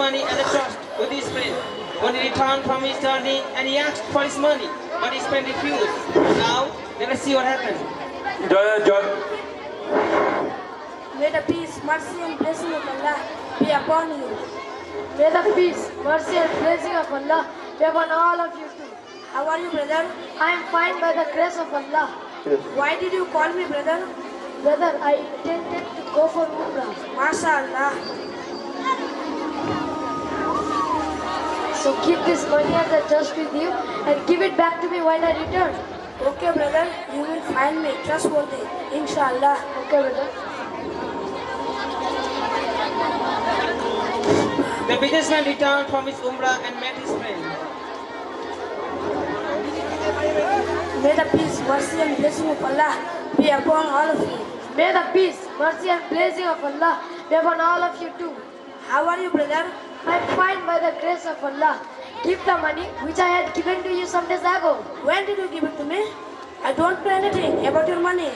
money as a trust with his friend. When he returned from his journey and he asked for his money, but his friend refused. Now, let us see what happened. May the peace, mercy and blessing of Allah be upon you. May the peace, mercy and blessing of Allah be upon all of you too. How are you, brother? I am fine by the grace of Allah. Why did you call me, brother? Brother, I intended to go for Umrah. MashaAllah. So keep this money as a trust with you and give it back to me when I return. Okay, brother. You will find me trustworthy. Inshallah. Okay, brother. The businessman returned from his Umrah and met his friend. May the peace, mercy and blessing of Allah be upon all of you. May the peace, mercy and blessing of Allah be upon all of you too. How are you, brother? I am fine by the grace of Allah. Keep the money which I had given to you some days ago. When did you give it to me? I don't know anything about your money.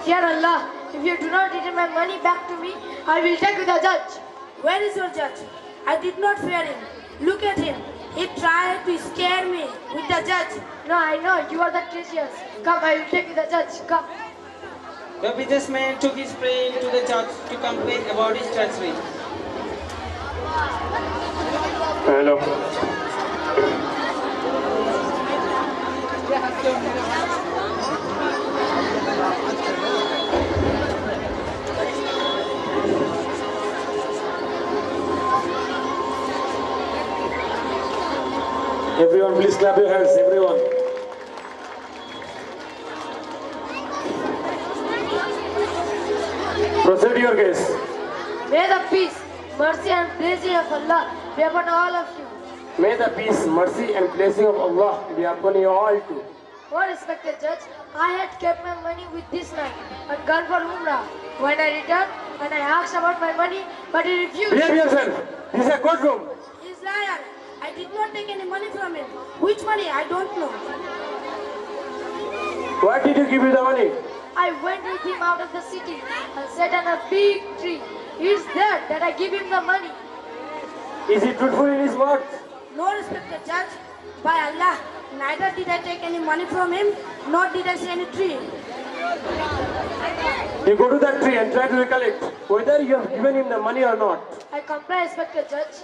Fear Allah, if you do not return my money back to me, I will take to the judge. Where is your judge? I did not fear him. Look at him. He tried to scare me with the judge. No, I know, you are the treasures. Come, I will take to the judge. Come. The businessman took his friend to the judge to complain about his treachery. Hello. Everyone, please clap your hands, everyone. Proceed your case. May the peace, mercy and blessing of Allah be upon all of you. May the peace, mercy and blessing of Allah be upon you all too. Oh, respected judge, I had kept my money with this man and gone for Umrah. When I returned and I asked about my money, but he refused. Behave yourself. This is a courtroom. He is liar. I did not take any money from him. Which money? I don't know. Why did you give you the money? I went with him out of the city and sat on a big tree. He is there that I give him the money. Is he truthful in his words? No, respected judge. By Allah, neither did I take any money from him, nor did I see any tree. You go to that tree and try to recollect whether you have given him the money or not. I comply, respected judge.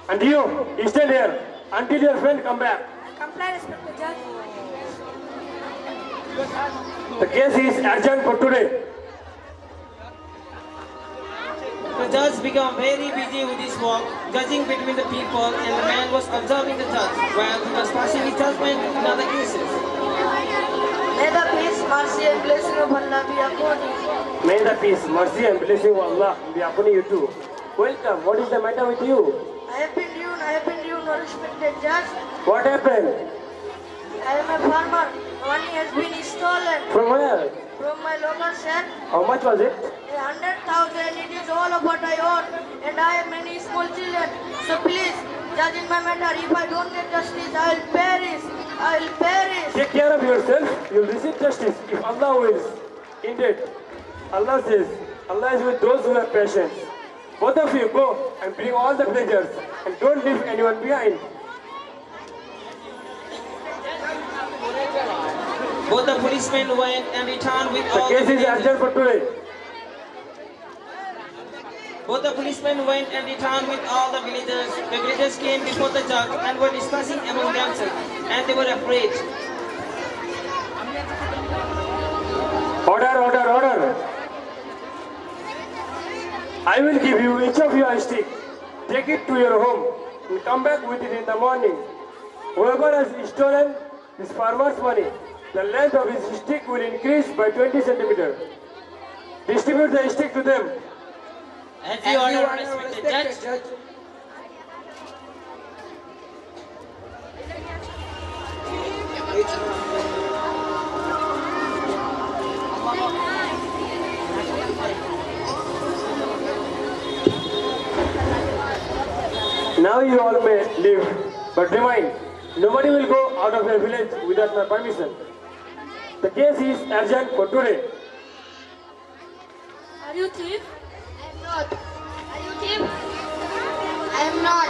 And you stay there until your friend come back. I comply, respected judge. The case is urgent for today. The judge became very busy with his work, judging between the people, and the man was observing the judge while he was passing his judgment in other cases. May the peace, mercy and blessing of Allah be upon you. May the peace, mercy and blessing of Allah be upon you too. Welcome. What is the matter with you? I have been due, no respected judge. What happened? I am a farmer. Money has been stolen From where? from my local shed. How much was it? 100,000. It is all of what I own, and I have many small children. So please, judge in my matter. If I don't get justice, I will perish. I will perish. Take care of yourself. You will receive justice if Allah wills. Indeed, Allah says, Allah is with those who have patience. Both of you go and bring all the pleasures and don't leave anyone behind. Both the policemen went and returned with The all case the is urgent for today. Both the policemen went and returned with all the villagers. The villagers came before the judge and were discussing among themselves, and they were afraid. Order, order, order. I will give you each of you a stick. Take it to your home and come back with it in the morning. Whoever has stolen this farmer's money, the length of his stick will increase by 20 centimeters. Distribute the stick to them. As you order, respected judge. Now you all may leave, but remind, nobody will go out of your village without my permission. The case is urgent for today. Are you thief? I am not. Are you thief? I am not.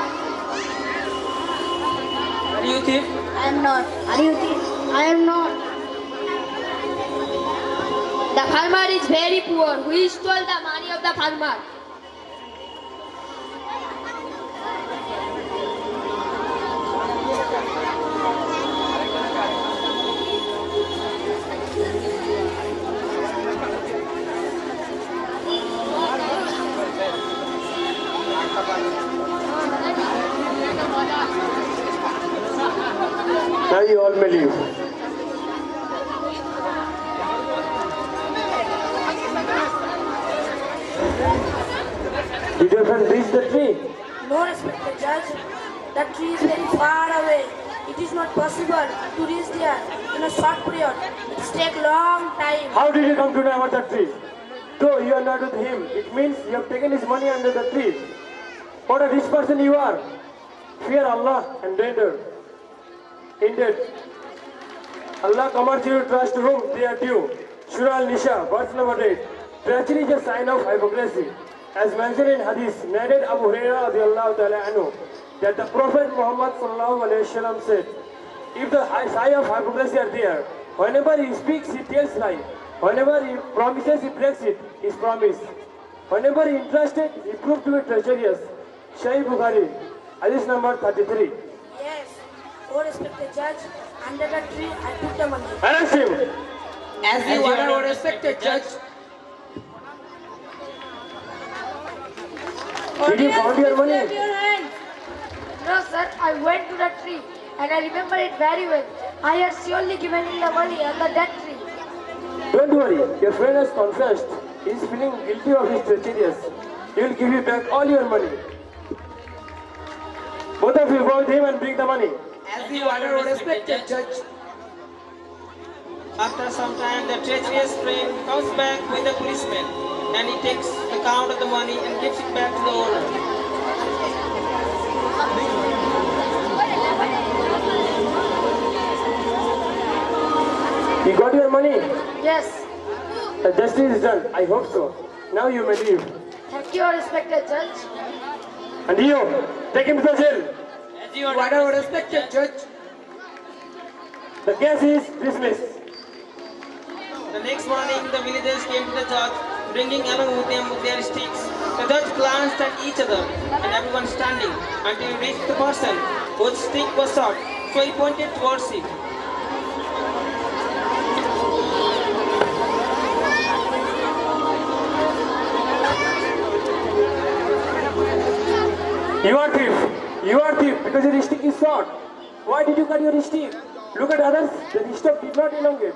Are you thief? I am not. Are you thief? I am not. The farmer is very poor. Who stole the money of the farmer? Now you all may leave. Did your friend reach the tree? No, respected judge. The tree is very far away. It is not possible to reach there in a short period. It takes long time. How did you come to know about the tree? Though you are not with him, it means you have taken his money under the tree. What a rich person you are. Fear Allah and render. Indeed, Allah commands you to trust whom they are due. Surah Al-Nisa, verse number 8. Treachery is a sign of hypocrisy. As mentioned in Hadith, narrated Abu Hurairah radiallahu ta'ala anhu, that the Prophet Muhammad sallallahu alayhi wa sallam said, if the sign of hypocrisy are there, whenever he speaks, he tells lie. Whenever he promises, he breaks it, his promise. Whenever he entrusted, he proved to be treacherous. Sahih Bukhari, Hadith number 33. Yes. Oh, respected judge, under the tree I took the money. Arrest him. As you order, O respected judge. Did you found your money? Your hand. No, sir. I went to the tree and I remember it very well. I had surely given him the money under that tree. Don't worry, your friend has confessed. He is feeling guilty of his treacherous. He will give you back all your money. Both of you go with him and bring the money. As you order, O respected judge. After some time, the treacherous friend comes back with a policeman and he takes account of the money and gives it back to the owner. You got your money? Yes. The justice is done. I hope so. Now you may leave. Thank you, respected judge. And you, take him to the jail. As you order, O respected judge. The case is dismissed. The next morning, the villagers came to the judge, bringing along with them their sticks. The judge glanced at each other and everyone standing until he reached the person whose stick was short. So he pointed towards it. You are thief. You are thief because your stick is short. Why did you cut your stick? Look at others. The stick did not elongate.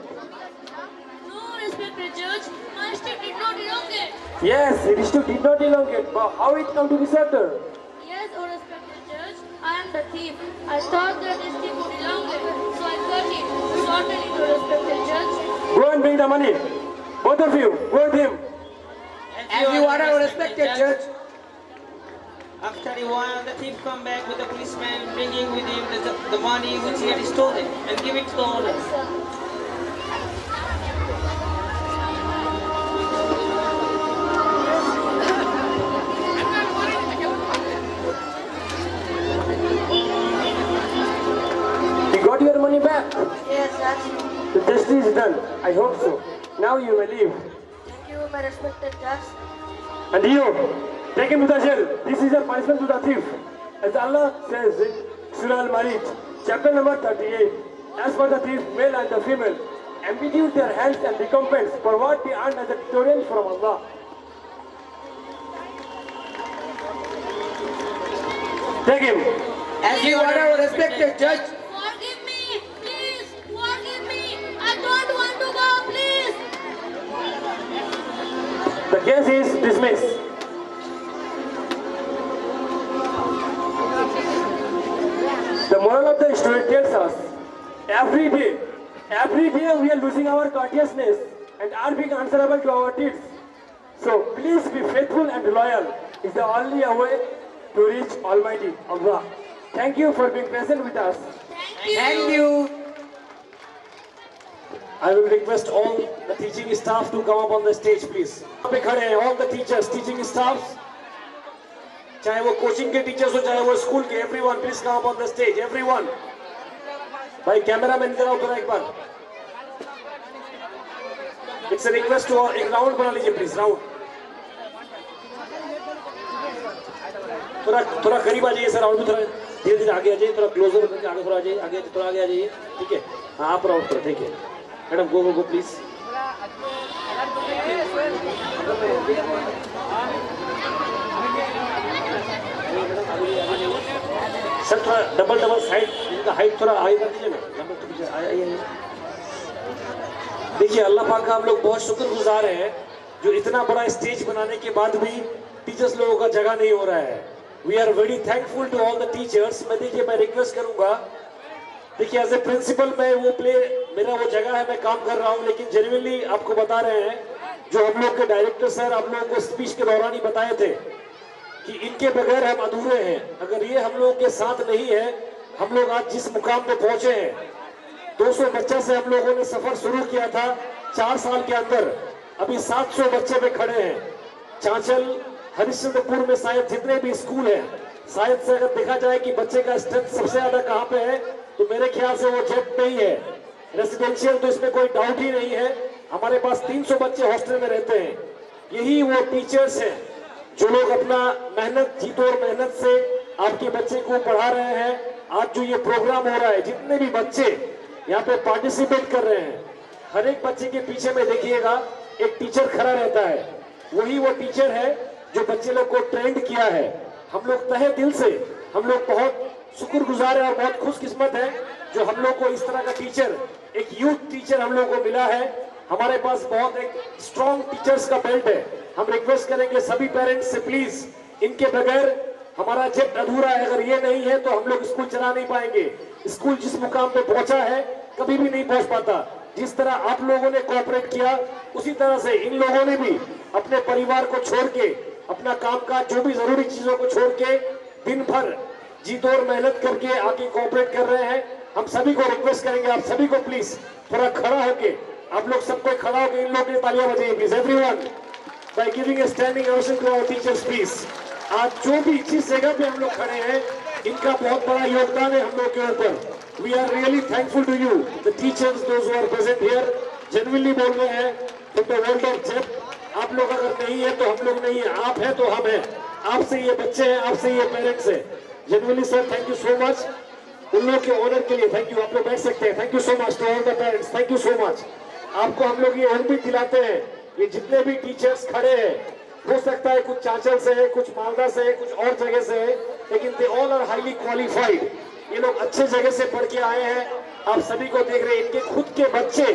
No, respected judge. My stick did not elongate. Yes, the stick did not elongate. But how it come to be shorter? Yes, O respected judge. I am the thief. I thought that the stick would elongate, so I cut it, shortened it, O respected judge. Go and bring the money. Both of you, go with him. As you order, O respected judge. After a while, the thief come back with the policeman, bringing with him the money which he had stolen and give it to the owner. You got your money back. Yes, Judge. The justice is done. I hope so. Now you may leave. Thank you, my respected Judge. And you, take him to the jail. This is a punishment to the thief. As Allah says in Surah Al-Marij, chapter number 38. As for the thief, male and the female, ambiguous their hands and recompense for what they earned as a tutorial from Allah. Take him. As you order, O respected judge. Forgive me, please. Forgive me. I don't want to go, please. The case is dismissed. The moral of the story tells us, every day we are losing our courteousness and are being answerable to our deeds. So please be faithful and loyal. Is the only way to reach Almighty Allah. Thank you for being present with us. Thank you. I will request all the teaching staff to come up on the stage, please. All the teachers, teaching staffs, चाहे वो coaching के teachers हो चाहे वो school के, everyone please come up on the stage, everyone. भाई camera man इधर आओ थोड़ा एक बार। इट्स अ रिक्वेस्ट टू एक राउंड बना लीजिए प्लीज, राउंड। थोड़ा करीब आ जाइए सर, राउंड में थोड़ा धीरे धीरे आगे आ जाइए, थोड़ा क्लोजर करके आगे थोड़ा आ जाइए, आगे थोड़ा आगे आ जाइए, ठीक है। हाँ आप राउंड करो, ठीक है madam, go go go please. Sir थोड़ा डबल साइड, इनका हाइट थोड़ा हाई कर दीजिए ना, नंबर तो पीछे आइए। देखिए अल्लाह पाक का हम लोग बहुत शुक्रगुजार हैं जो इतना बड़ा स्टेज बनाने के बाद भी टीचर्स लोगों का जगह नहीं हो रहा है। We are very thankful to all the teachers. मैं रिक्वेस्ट करूंगा, देखिए एज ए प्रिंसिपल मेरा वो जगह है, मैं काम कर रहा हूं, लेकिन जेन्युइनली आपको बता रहे हैं, जो हम लोग के डायरेक्टर सर आप लोगों को स्पीच के दौरान ही बताए थे कि इनके बगैर हम अधूरे हैं। अगर ये हम लोगों के साथ नहीं है, हम लोग आज जिस मुकाम पे पहुंचे हैं, 200 बच्चे से हम लोगों ने सफर शुरू किया था 4 साल के अंदर, अभी 700 बच्चे पे खड़े हैं। चांचल हरिश्चंद्रपुर में शायद जितने भी स्कूल हैं, शायद से अगर देखा जाए कि बच्चे का स्ट्रेंथ सबसे ज्यादा कहाँ पे है, तो मेरे ख्याल से वो जेट में ही है। रेसिडेंशियल तो इसमें कोई डाउट ही नहीं है। हमारे पास 300 बच्चे हॉस्टल में रहते हैं। यही वो टीचर्स हैं जो लोग अपना मेहनत, जी तोड़ मेहनत से आपके बच्चे को पढ़ा रहे हैं। आज जो ये प्रोग्राम हो रहा है, जितने भी बच्चे यहाँ पे पार्टिसिपेट कर रहे हैं, हर एक बच्चे के पीछे में देखिएगा एक टीचर खड़ा रहता है। वही वो टीचर है जो बच्चे लोग को ट्रेंड किया है। हम लोग तहे दिल से, हम लोग बहुत शुक्रगुजार है और बहुत खुशकिस्मत है जो हम लोग को इस तरह का टीचर, एक यूथ टीचर हम लोग को मिला है। हमारे पास बहुत एक स्ट्रॉन्ग टीचर्स का बेल्ट है। हम रिक्वेस्ट करेंगे सभी पेरेंट्स से, प्लीज इनके बगैर हमारा जेट अधूरा है। अगर ये नहीं है तो हम लोग स्कूल चला नहीं पाएंगे। स्कूल जिस मुकाम पे पहुंचा है कभी भी नहीं पहुंच पाता। जिस तरह आप लोगों ने कोऑपरेट किया, उसी तरह से इन लोगों ने भी अपने परिवार को छोड़ के, अपना कामकाज, जो भी जरूरी चीजों को छोड़ के दिन भर जी तोड़ मेहनत करके आके कोऑपरेट कर रहे हैं। हम सभी को रिक्वेस्ट करेंगे, आप सभी को प्लीज थोड़ा खड़ा होके, आप लोग सबको खड़ा होकर इन लोगों के लिए तालियां बजाइए please, everyone, by giving a standing ovation to our teachers please. आज जो भी जिस जगह पे हम लोग खड़े हैं, इनका बहुत बड़ा योगदान है हम लोग के ऊपर। We are really thankful to you the teachers, those who are present here. Genuinely बोल रहे हैं from the world of jet. आप लोग अगर नहीं है तो हम लोग नहीं है, आप है तो हम है। आपसे ये बच्चे हैं, आपसे ये पेरेंट्स हैं। Genuinely sir, thank you so much. उन लोग के ऑनर के लिए थैंक यू। आप लोग बैठ सकते हैं। Thank you so much to all the parents, thank you so much. आपको हम लोग ये उम्मीद दिलाते हैं, ये जितने भी टीचर्स खड़े हैं, हो सकता है कुछ चांचल से है, कुछ मालदा से है, कुछ और जगह से है, लेकिन they all are highly qualified. ये लोग अच्छे जगह से पढ़ के आए हैं। आप सभी को देख रहे हैं, इनके खुद के बच्चे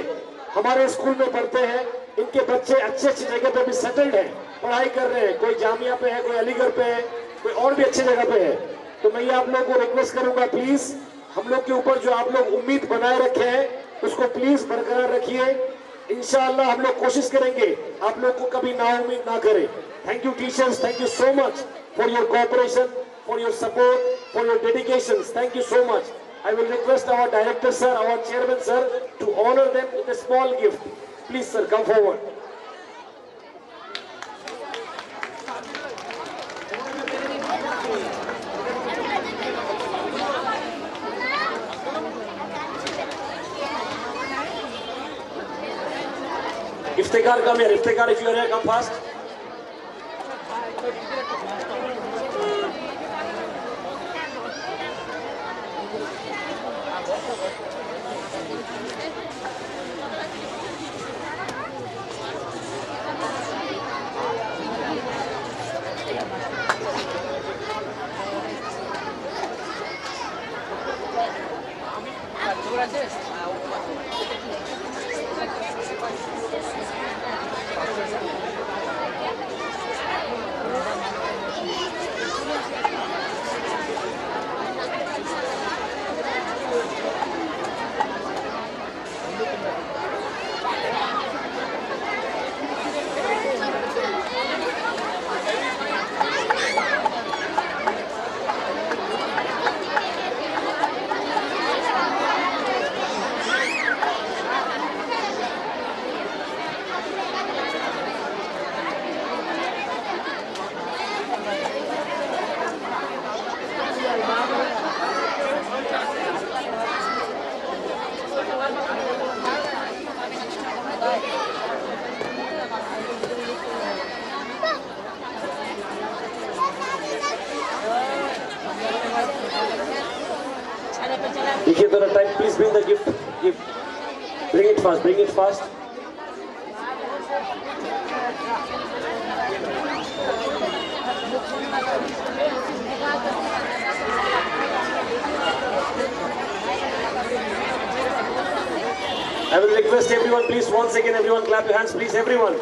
हमारे स्कूल में पढ़ते हैं। इनके बच्चे अच्छी अच्छी जगह पे भी सेटल्ड हैं, पढ़ाई कर रहे हैं। कोई जामिया पे है, कोई अलीगढ़ पे है, कोई और भी अच्छी जगह पे है। तो मैं ये आप लोगों को रिक्वेस्ट करूंगा, प्लीज हम लोग के ऊपर जो आप लोग उम्मीद बनाए रखे हैं, उसको प्लीज बरकरार रखिए। इंशाअल्लाह हम लोग कोशिश करेंगे आप लोग को कभी नाउम्मीद ना करें। Thank you teachers, thank you so much for your cooperation, for your support, for your dedication. Thank you so much. I will request our director sir, our chairman sir, to honor them with a small gift. Please sir, come forward. Iftikhar, come here. Iftikhar, if you are here, come fast. देखिए थोड़ा time, please bring the gift, bring it fast, bring it fast. I will request everyone, please, once again, everyone clap your hands, please, everyone.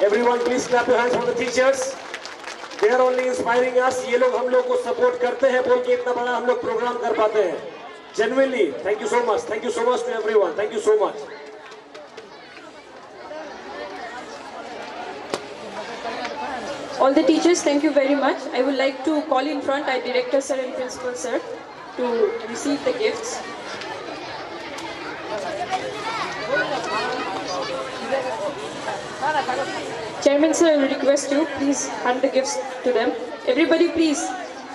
Everyone, please clap your hands for the teachers. They are only inspiring us. ये लोग हम लोग को support करते हैं बोल के इतना बड़ा हम लोग प्रोग्राम कर पाते हैं. Genuinely, thank you so much. Thank you so much to everyone. Thank you so much. All the teachers, thank you very much. I would like to call in front our director sir and principal sir to receive the gifts. Chairman sir, I will request you, please hand the gifts to them. Everybody please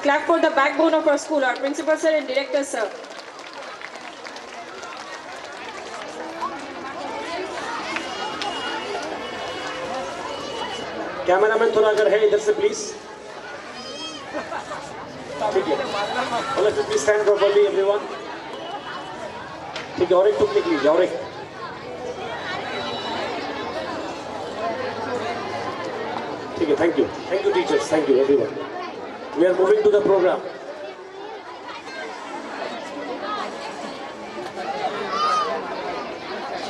clap for the backbone of our school, our principal sir and director sir. Cameraman थोड़ा अगर है इधर से please. ठीक है, all of you please stand properly everyone. ठीक है, और एक टुक लिख लीजिए, और एक. ठीक है, thank you teachers, thank you everyone. We are moving to the program.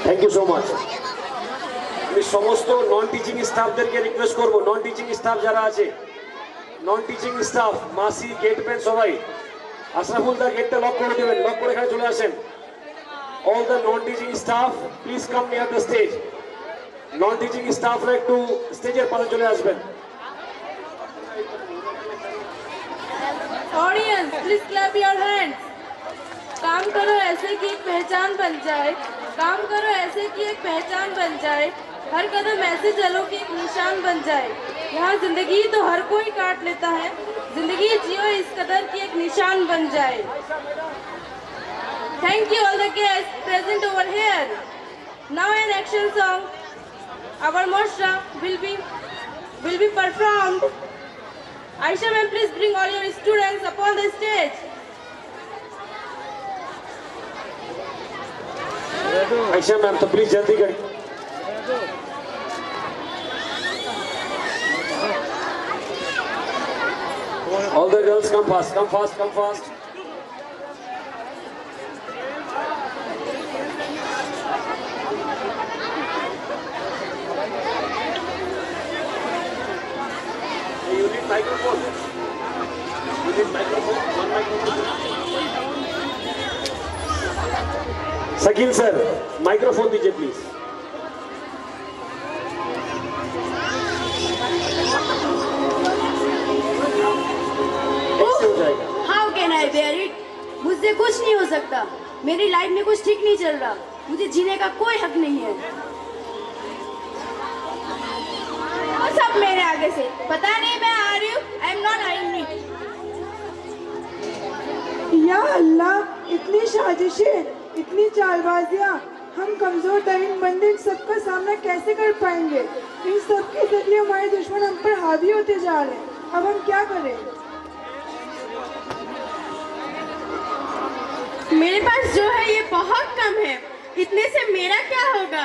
Thank you so much. আমি সমস্ত নন টিচিং স্টাফদেরকে রিকোয়েস্ট করব, নন টিচিং স্টাফ যারা আছে, নন টিচিং স্টাফ, মাসি, গেট ম্যান, সবাই আশরাফুল দা গেটটা লক করে দেবেন, লক করে এখানে চলে আসেন. All the non teaching staff please come near the stage. Non teaching স্টাফরা একটু স্টেজের পাশে চলে আসবেন. Audience please clap your hands. काम करो ऐसे कि एक पहचान बन जाए. काम करो ऐसे कि एक पहचान बन जाए. हर कदम ऐसे चलो कि एक निशान बन जाए. यहाँ जिंदगी तो हर कोई काट लेता है. जिंदगी जियो इस कदर कि एक निशान बन जाए. Thank you all the guests present over here. Now an action song. Our Mostra will be performed. Aisha ma'am, please bring all your students upon the stage. Ayesha ma'am तो प्लीज जल्दी करें. All the girls come fast, come fast, come fast. You need microphone. You need microphone. One microphone. Shakeel sir, microphone दीजिए please. ऐसे हो जाएगा. How can I bear it? मुझसे कुछ नहीं हो सकता. मेरी लाइफ में कुछ ठीक नहीं चल रहा. मुझे जीने का कोई हक नहीं है. और सब मेरे आगे से. पता नहीं मैं आ रही हूँ. I am not angry. या अल्लाह, इतनी साजिशें, इतनी चालबाजियाँ, हम कमजोर तरीन बंदे इन सबका सामना कैसे कर पाएंगे? इन सब के जरिए हमारे दुश्मन हम पर हावी होते जा रहे हैं. अब हम क्या करें? मेरे पास जो है ये बहुत कम है. इतने से मेरा क्या होगा?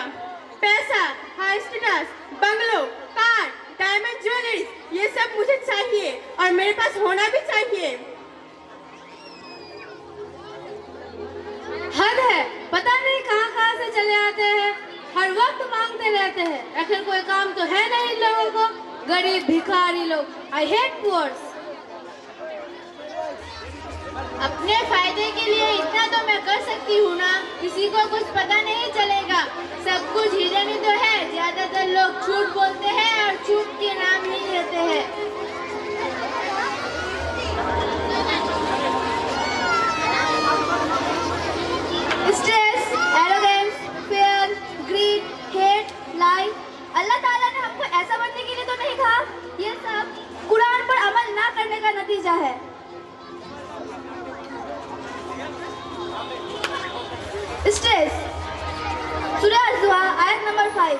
पैसा, high status, bungalow, car, diamond jewelleries, ये सब मुझे चाहिए और मेरे पास होना भी चाहिए. हद है, पता नहीं कहाँ से चले आते हैं, हर वक्त मांगते रहते हैं. आखिर कोई काम तो है नहीं इन लोगों को. गरीब भिखारी लोग. I hate poors. अपने फायदे के लिए इतना तो मैं कर सकती हूँ ना. किसी को कुछ पता नहीं चलेगा. सब कुछ हिडन ही तो है. ज्यादातर लोग झूठ बोलते हैं और झूठ के नाम ही लेते हैं. Stress, arrogance, fear, greed, hate, lie. अल्लाह ताला ने हमको ऐसा बनने के लिए तो नहीं कहा. ये सब कुरान पर अमल ना करने का नतीजा है. Stress. Surah Az-Zuha, ayat number 5.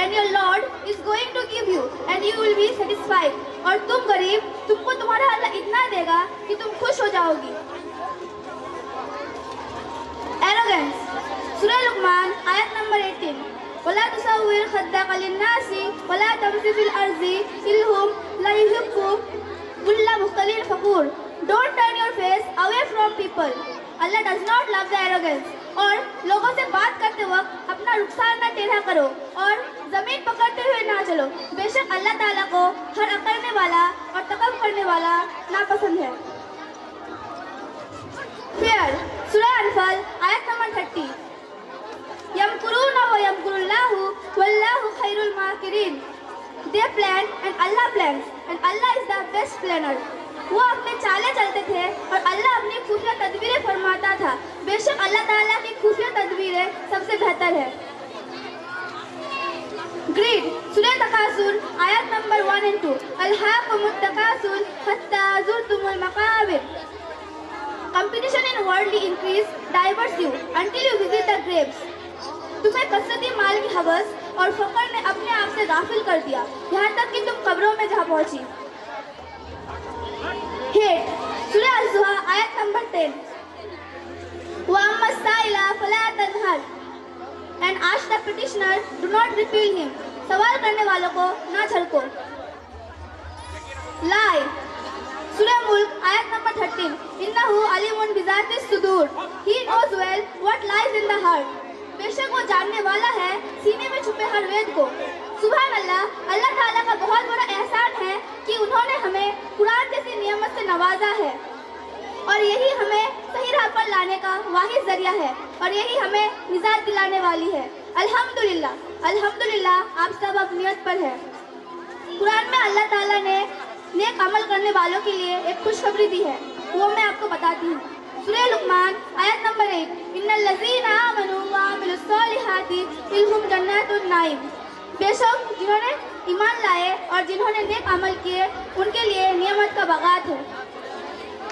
And your Lord is going to give you and you will be satisfied. और तुम गरीब, तुमको तुम्हारा अल्लाह इतना देगा कि तुम खुश हो जाओगी। एरोगेंस, सूरह लुकमान आयत नंबर 18। वला तुसव्विर खद्दक लिन्नासी वला तमशी फिल अर्ज़ि इन्नहुम ला युहिब्बुक कुल्ला मुख्तलिन फखूर। Don't turn your face away from people. Allah does not love the arrogance. और लोगों से बात करते वक्त अपना रुखसार न टेढ़ा करो और जमीन पकड़ते हुए ना चलो। बेशक अल्लाह ताला को हर अकड़ने वाला और तकब्बुर करने वाला नापसंद है। फिर सूरह अनफाल आयत नंबर 30। यमकुरून व यमकुरुल्लाहु वल्लाहु खैरुल माकिरीन। They plan and Allah plans and Allah is the best planner. वो अपने चाले चलते थे और अल्लाह अपनी खुफिया तदबीरें फरमाता था। बेशक अल्लाह ताला की खुफिया तदबीरें सबसे बेहतर है। ग्रीड, सूरह तकासुर आयत नंबर 1 and 2। अल्हाकुमुत तकासुर हत्ता ज़ुरतुमुल मकाबिर। Competition in worldly increase diverts you until you visit the graves. तुम्हें कसरती माल की हवस और फकर ने अपने आप से गाफिल कर दिया, यहाँ तक कि तुम कब्रों में जा पहुंची। हेट, सूरह अज़्ज़ुहा आयत नंबर 10। वअम्मा साइला फला तनहर and ask the petitioner, do not repel him. सवाल करने वालों को ना झलको। lie, सूरह मुल्क आयत नंबर 13। इन्नहु अलीमुन बिज़ातिस सुदूर। He knows well what lies in the heart. बेशक वो जानने वाला है सीने में छुपे हर वेद को। सुभान अल्लाह, अल्लाह ताला का बहुत बड़ा एहसान है कि उन्होंने हमें कुरान जैसी नियमत से नवाजा है और यही हमें सही राह पर लाने का वाहिद जरिया है और यही हमें निजात दिलाने वाली है। अल्हम्दुलिल्लाह, अल्हम्दुलिल्लाह, आप सब अब नियत पर है। कुरान में अल्लाह ताला ने नेक अमल करने वालों के लिए एक खुशखबरी दी है, वो मैं आपको बताती हूँ। सूरह लुकमान आयत नंबर 1। इन्नल लज़ीना आमनू व अमिलुस सालिहाति लहुम जन्नातुन नाईम। बेशक जिन्होंने ईमान लाए और जिन्होंने नेक अमल किए उनके लिए नियमत का बागात है।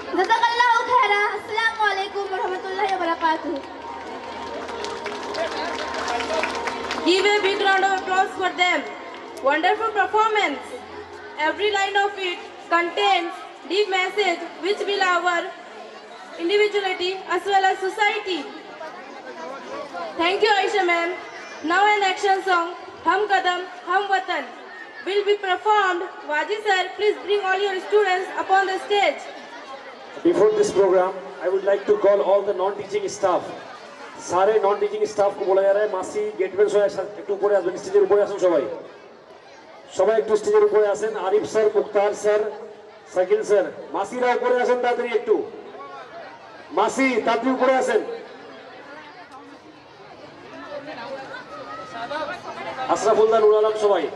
जज़ाकल्लाहु खैरा। अस्सलामु अलैकुम व रहमतुल्लाहि व बरकातुहू। Give a big round of applause for them. Wonderful performance. Every line of it contains deep message which will our individuality as well as society. Thank you, Aisha ma'am. Now an action song, Hum Kadam Hum Watan, will be performed. Waji sir, please bring all your students upon the stage. Before this program, I would like to call all the non-teaching staff. सारे non-teaching staff को बोला जा रहा है मासी Getwell সবাই একটু উপরে আসবেন, স্টেজের উপরে আসুন সবাই। সবাই একটু স্টেজের উপরে আসেন। আরিফ স্যার, মুক্তার স্যার, সাকিল স্যার, মাসিরা উপরে আসেন তাড়াতাড়ি একটু। মাসি তাড়াতাড়ি উপরে আসেন। अशरफुल्लाह नूर आलम सबाई।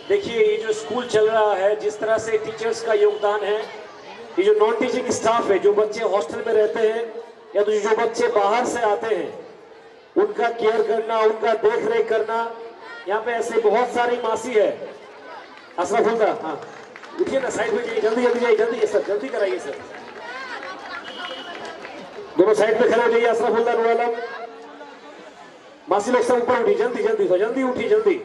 देखिए ये जो स्कूल चल रहा है, जिस तरह से टीचर्स का योगदान है, ये जो नॉन टीचिंग स्टाफ है, जो बच्चे हॉस्टल में रहते हैं या तो जो बच्चे बाहर से आते हैं, उनका केयर करना, उनका देख रेख करना, यहाँ पे ऐसे बहुत सारी मासी है। अशरफुल्लाह, हाँ उठिए ना, साइड में जाइए, जल्दी जल्दी जाइए, जल्दी सर, जल्दी कराइए सर, दोनों साइड पे खड़े हो जाइए। अशरफुल्लाह नूर आलम, मासी लोग सब ऊपर उठी, जल्दी जल्दी तो जल्दी उठी, जल्दी।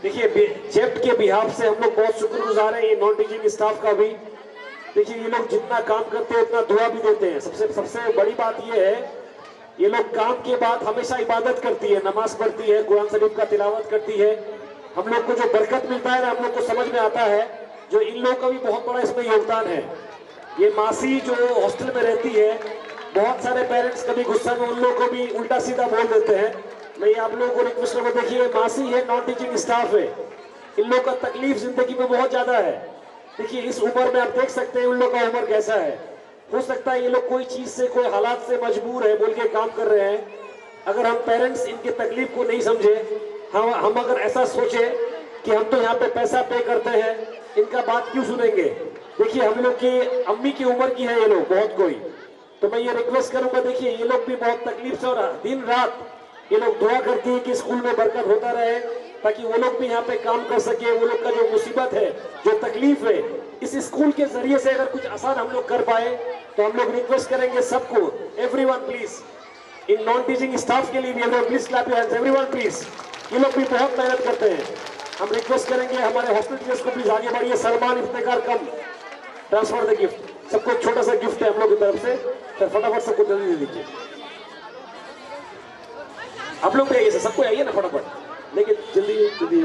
देखिए जेप्ट के बिहाफ से हम लोग बहुत शुक्रगुजार हैं ये नॉन टीचिंग स्टाफ का भी। देखिए ये लोग जितना काम करते हैं उतना दुआ भी देते हैं। सबसे बड़ी बात ये है, ये लोग काम के बाद हमेशा इबादत करती है, नमाज पढ़ती है, कुरान शरीफ का तिलावत करती है। हम लोग को जो बरकत मिलता है ना, हम लोग को समझ में आता है जो इन लोगों का भी बहुत बड़ा इसमें योगदान है। ये मासी जो हॉस्टल में रहती है, बहुत सारे पेरेंट्स कभी गुस्सा में उन लोगों को भी उल्टा सीधा बोल देते हैं। मैं आप लोगों को रिक्वेस्ट करूंगा, देखिए मासी है, नॉन टीचिंग स्टाफ है, इन लोगों का तकलीफ जिंदगी में बहुत ज्यादा है। देखिए इस उम्र में आप देख सकते हैं उन लोगों का उम्र कैसा है। हो सकता है ये लोग कोई चीज से, कोई हालात से मजबूर है बोल के काम कर रहे हैं। अगर हम पेरेंट्स इनके तकलीफ को नहीं समझे, हम अगर ऐसा सोचे कि हम तो यहाँ पे पैसा पे करते हैं, इनका बात क्यों सुनेंगे। देखिए हम लोग की अम्मी की उम्र की है ये लोग बहुत कोई, तो मैं ये रिक्वेस्ट करूंगा, देखिए ये लोग भी बहुत तकलीफ से और दिन रात ये लोग दुआ करती है कि स्कूल में बरकत होता रहे, ताकि वो लोग भी यहाँ पे काम कर सके। वो लोग का जो मुसीबत है, जो तकलीफ है, इस स्कूल के जरिए से अगर कुछ आसान हम लोग कर पाए तो हम लोग रिक्वेस्ट करेंगे सबको, everyone please, in non teaching staff के लिए भी everyone please clap your hands, everyone please. ये लोग भी बहुत मेहनत करते हैं। हम रिक्वेस्ट करेंगे हमारे हॉस्टल टीचर्स को प्लीज आगे बढ़िए। सलमान इफ्तिकार कम ट्रांसफर द गिफ्ट। सबको एक छोटा सा गिफ्ट है हम लोग की तरफ से, सर फटाफट सबको जल्दी दे दीजिए। आप लोग भी आइए सर, सबको आइए ना फटाफट लेकिन जल्दी जल्दी।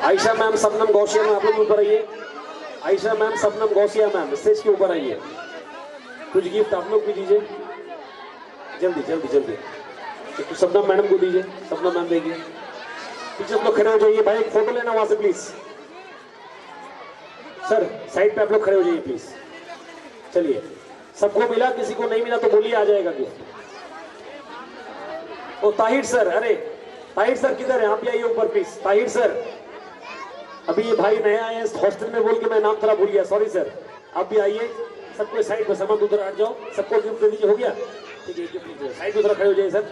आयशा मैम, सबनम गौसिया मैम, आप लोग ऊपर आइए। आयशा मैम, सबनम गौसिया मैम स्टेज के ऊपर आइए। कुछ गिफ्ट आप लोग भी दीजिए जल्दी जल्दी जल्दी। तो सबनम मैडम को दीजिए, सबनम मैम देंगे। टीचर लोग खड़े हो जाइए भाई, एक फोटो लेना वहां से प्लीज। सर साइड पे आप लोग खड़े हो जाइए प्लीज। चलिए सबको मिला, किसी को नहीं मिला तो बोलिए, आ जाएगा गिफ्ट। ओ ताहिर सर, अरे ताहिर सर किधर है? आप भी आइए ऊपर प्लीज। ताहिर सर, अभी ये भाई नया आए हैं हॉस्टल में, बोल के मैं नाम थोड़ा भूल गया, सॉरी सर। आप भी आइए, सबको साइड पे, समझ उधर हट जाओ, सबको गिफ्ट दे दीजिए। हो गया ठीक है, गिफ्ट दीजिए। साइड पे उधर खड़े हो जाइए सर,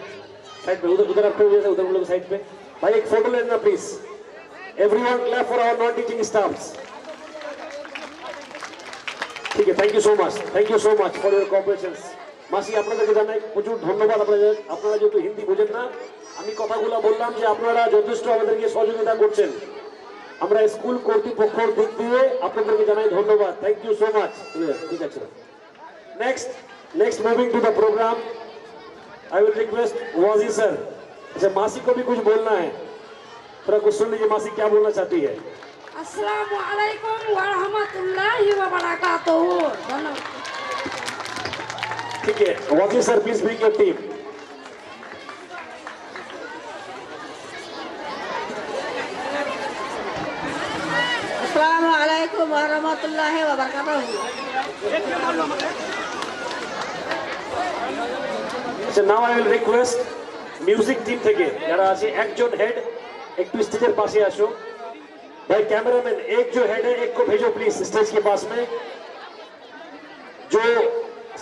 साइड पे उधर उधर खड़े हो जाइए, उधर लोग साइड पे। भाई एक फोटो लेना please. Everyone clap for our non teaching staffs. ঠিক আছে, thank you so much for your cooperations. মাসি আপনাদেরকে জানাই প্রচুর ধন্যবাদ। আপনারা যেহেতু হিন্দি বোঝেন না, আমি কথাগুলো বললাম যে আপনারা যথেষ্ট আমাদেরকে সহযোগিতা করছেন। আমরা স্কুল কর্তৃপক্ষের দিক দিয়ে আপনাদেরকে জানাই ধন্যবাদ। Thank you so much. ঠিক আছে, next moving to the program, I will request Waji sir. अच्छा मासी को भी कुछ बोलना है, थोड़ा कुछ सुन लीजिए मासी क्या बोलना चाहती है। अस्सलामु अलैकुम व रहमतुल्लाहि व बरकातहू। ठीक है, Waji sir please bring your team. अस्सलामु अलैकुम व रहमतुल्लाहि व बरकातहू। So now I will request music team থেকে যারা আছে একজন হেড একটু স্টেজের পাশে আসো। भाई कैमरामैन एक जो हेड है एक को भेजो प्लीज स्टेज के पास में। जो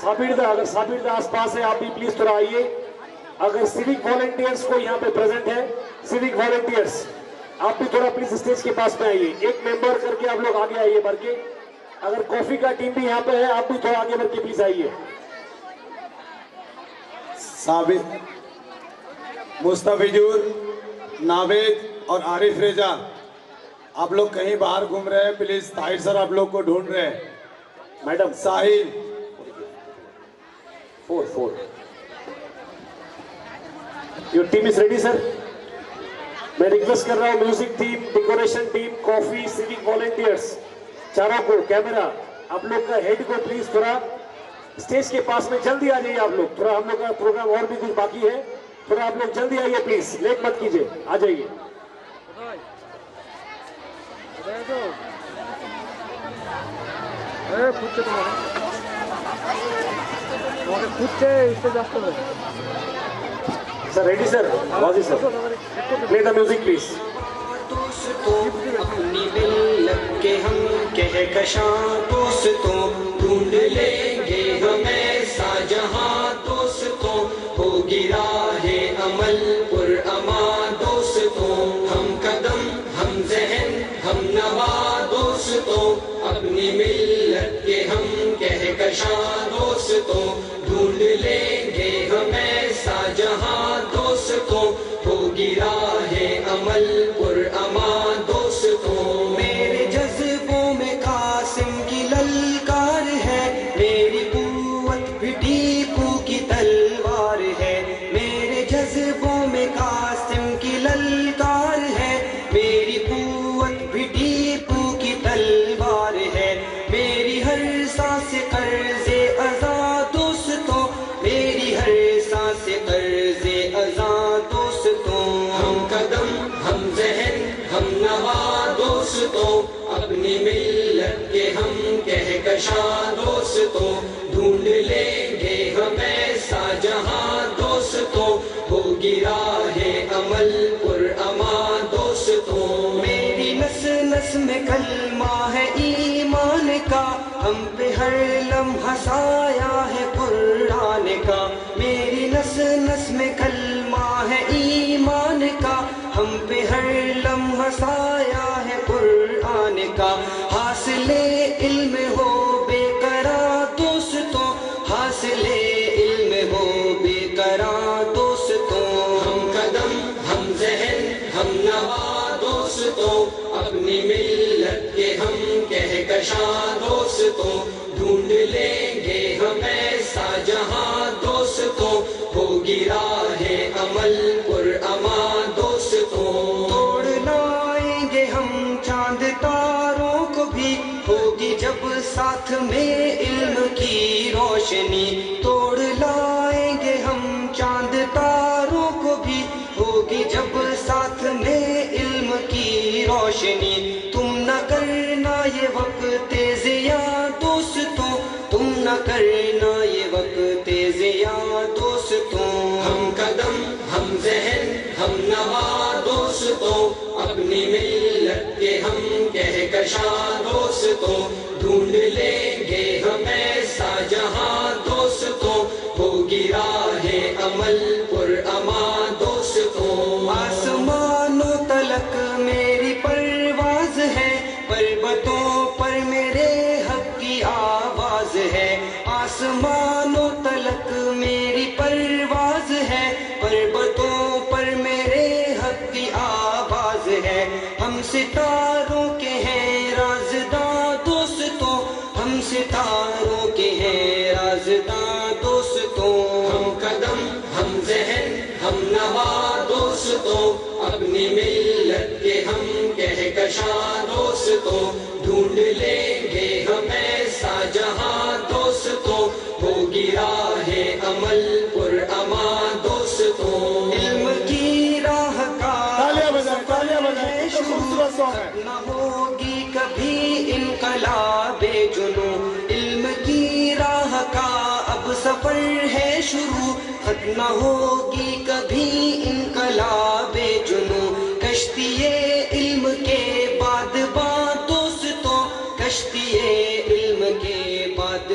साबिरदा, अगर साबिरदा आसपास है आप भी प्लीज थोड़ा आइए। अगर सिविक वॉलंटियर्स को यहाँ पे प्रेजेंट है, सिविक वॉलंटियर्स आप भी थोड़ा प्लीज स्टेज के पास में आइए। एक मेंबर करके आप लोग आगे आइए बढ़ के। अगर कॉफी का टीम भी यहाँ पे है आप भी थोड़ा आगे बढ़ के प्लीज आइए। साबित, मुस्तफिजुर, नावेद और आरिफ रेजा, आप लोग कहीं बाहर घूम रहे हैं, प्लीज ताहिर सर आप लोग को ढूंढ रहे हैं। Madam Sahil 4 your team is ready sir. मैं रिक्वेस्ट कर रहा हूँ music team, decoration team, coffee, civic volunteers चारों को, कैमरा आप लोग का हेड को प्लीज थोड़ा स्टेज के पास में जल्दी आ जाइए। आप लोग थोड़ा, हम लोग का प्रोग्राम और भी कुछ बाकी है, थोड़ा आप लोग जल्दी आइए प्लीज, लेट मत कीजिए, आ जाइए। Sir ready sir, Waji sir, play the music please. अपनी मिल्लत के हम कहकशां दोस्तों, ढूंढ लेंगे हमें साजहां दोस्तों, होगी राहे अमल पुरअमा दोस्तों, हम कदम हम जहन हम नवा दोस्तों, अपनी मिल्लत के हम कहकशां दोस्तों, ढूंढ लेंगे हमें साजहां दोस्तों, होगी राहे अमल पुरअमा दोस्तों। मेरे जज्बों में कासिम की ललकार है, मेरी कुव्वत भी टीपू की तलवार है। मेरे जज्बों में कासिम की ललकार है, मेरी कुव्वत भी टीपू की तलवार है। मेरी हर सांस कर्ज़े अज़ा दोस्तों, मेरी हर सांस कर्ज़े अज़ा दोस्तों, हम कदम हम जहन हम नवा दोस्तों, अपनी मिल्लत के हम कहकशां दोस्तों, ढूंढ लेंगे हमें साजहां दोस्तों, होगी राहे अमल पुरअमा दोस्तों। मेरी नस नस में कलमा है ईमान का, हम पे हर लम्हा साया है कुरान का। मेरी नस नस में कलमा है ईमान का, हम पे हर लम्हा साया है कुरान का। हासिले इल्म हो बेकरार दोस्तों, हासिले इल्म दोस्तों, अपनी मिल्लत के हम कहकशां दोस्तों, ढूंढ लेंगे हम ऐसा जहां दोस्तों, होगी राहे अमल पुरअमा दोस्तों। तोड़ लाएंगे हम चांद तारों को भी, होगी जब साथ में इल्म की रोशनी। तोड़ लाएंगे हम चांद तारों को भी, होगी जब साथ में इल्म की रोशनी। तुम न करना ये वक्त ज़िया दोस्तों, तुम न करना ये वक्त ज़िया दोस्तों। हम कदम, हम ज़हन, हम नवा दोस्तों, अपनी मिल्लत के हम कहकशां दोस्तों, ढूंढ लेंगे हम ऐसा जहां दोस्तों, होगी राहे अमल पुरअमा दोस्तों। आसमानों तलक मेरी परवाज़ है, पर्वतों पर मेरे हक की आवाज़ है। आसमानों तलक मेरी परवाज़ है, पर्वतों पर मेरे हक की आवाज़ है। हम सितारों के हैं राज़दां दोस्तों, हम सितारों के हैं राज़दां दोस्तों। हम कदम, हम ज़हन, हम नवा दोस्तों, अपनी मिल्लत के हम कहकशां दोस्तों, ढूंढ लेंगे हम ऐसा जहां दोस्तों, होगी राहे अमल पुरअमा दोस्तों। इल्म की राह का तालियां बजाएं, खूबसूरत सॉन्ग है। न होगी कभी इनकलाबे जुनू, इल्म की राह का अब सफर है शुरू, खत्म न होगी कभी इनकलाबे जुनू। कश्तिए इल्म के बाद दोस्तों, कश्तिए इल्म के बाद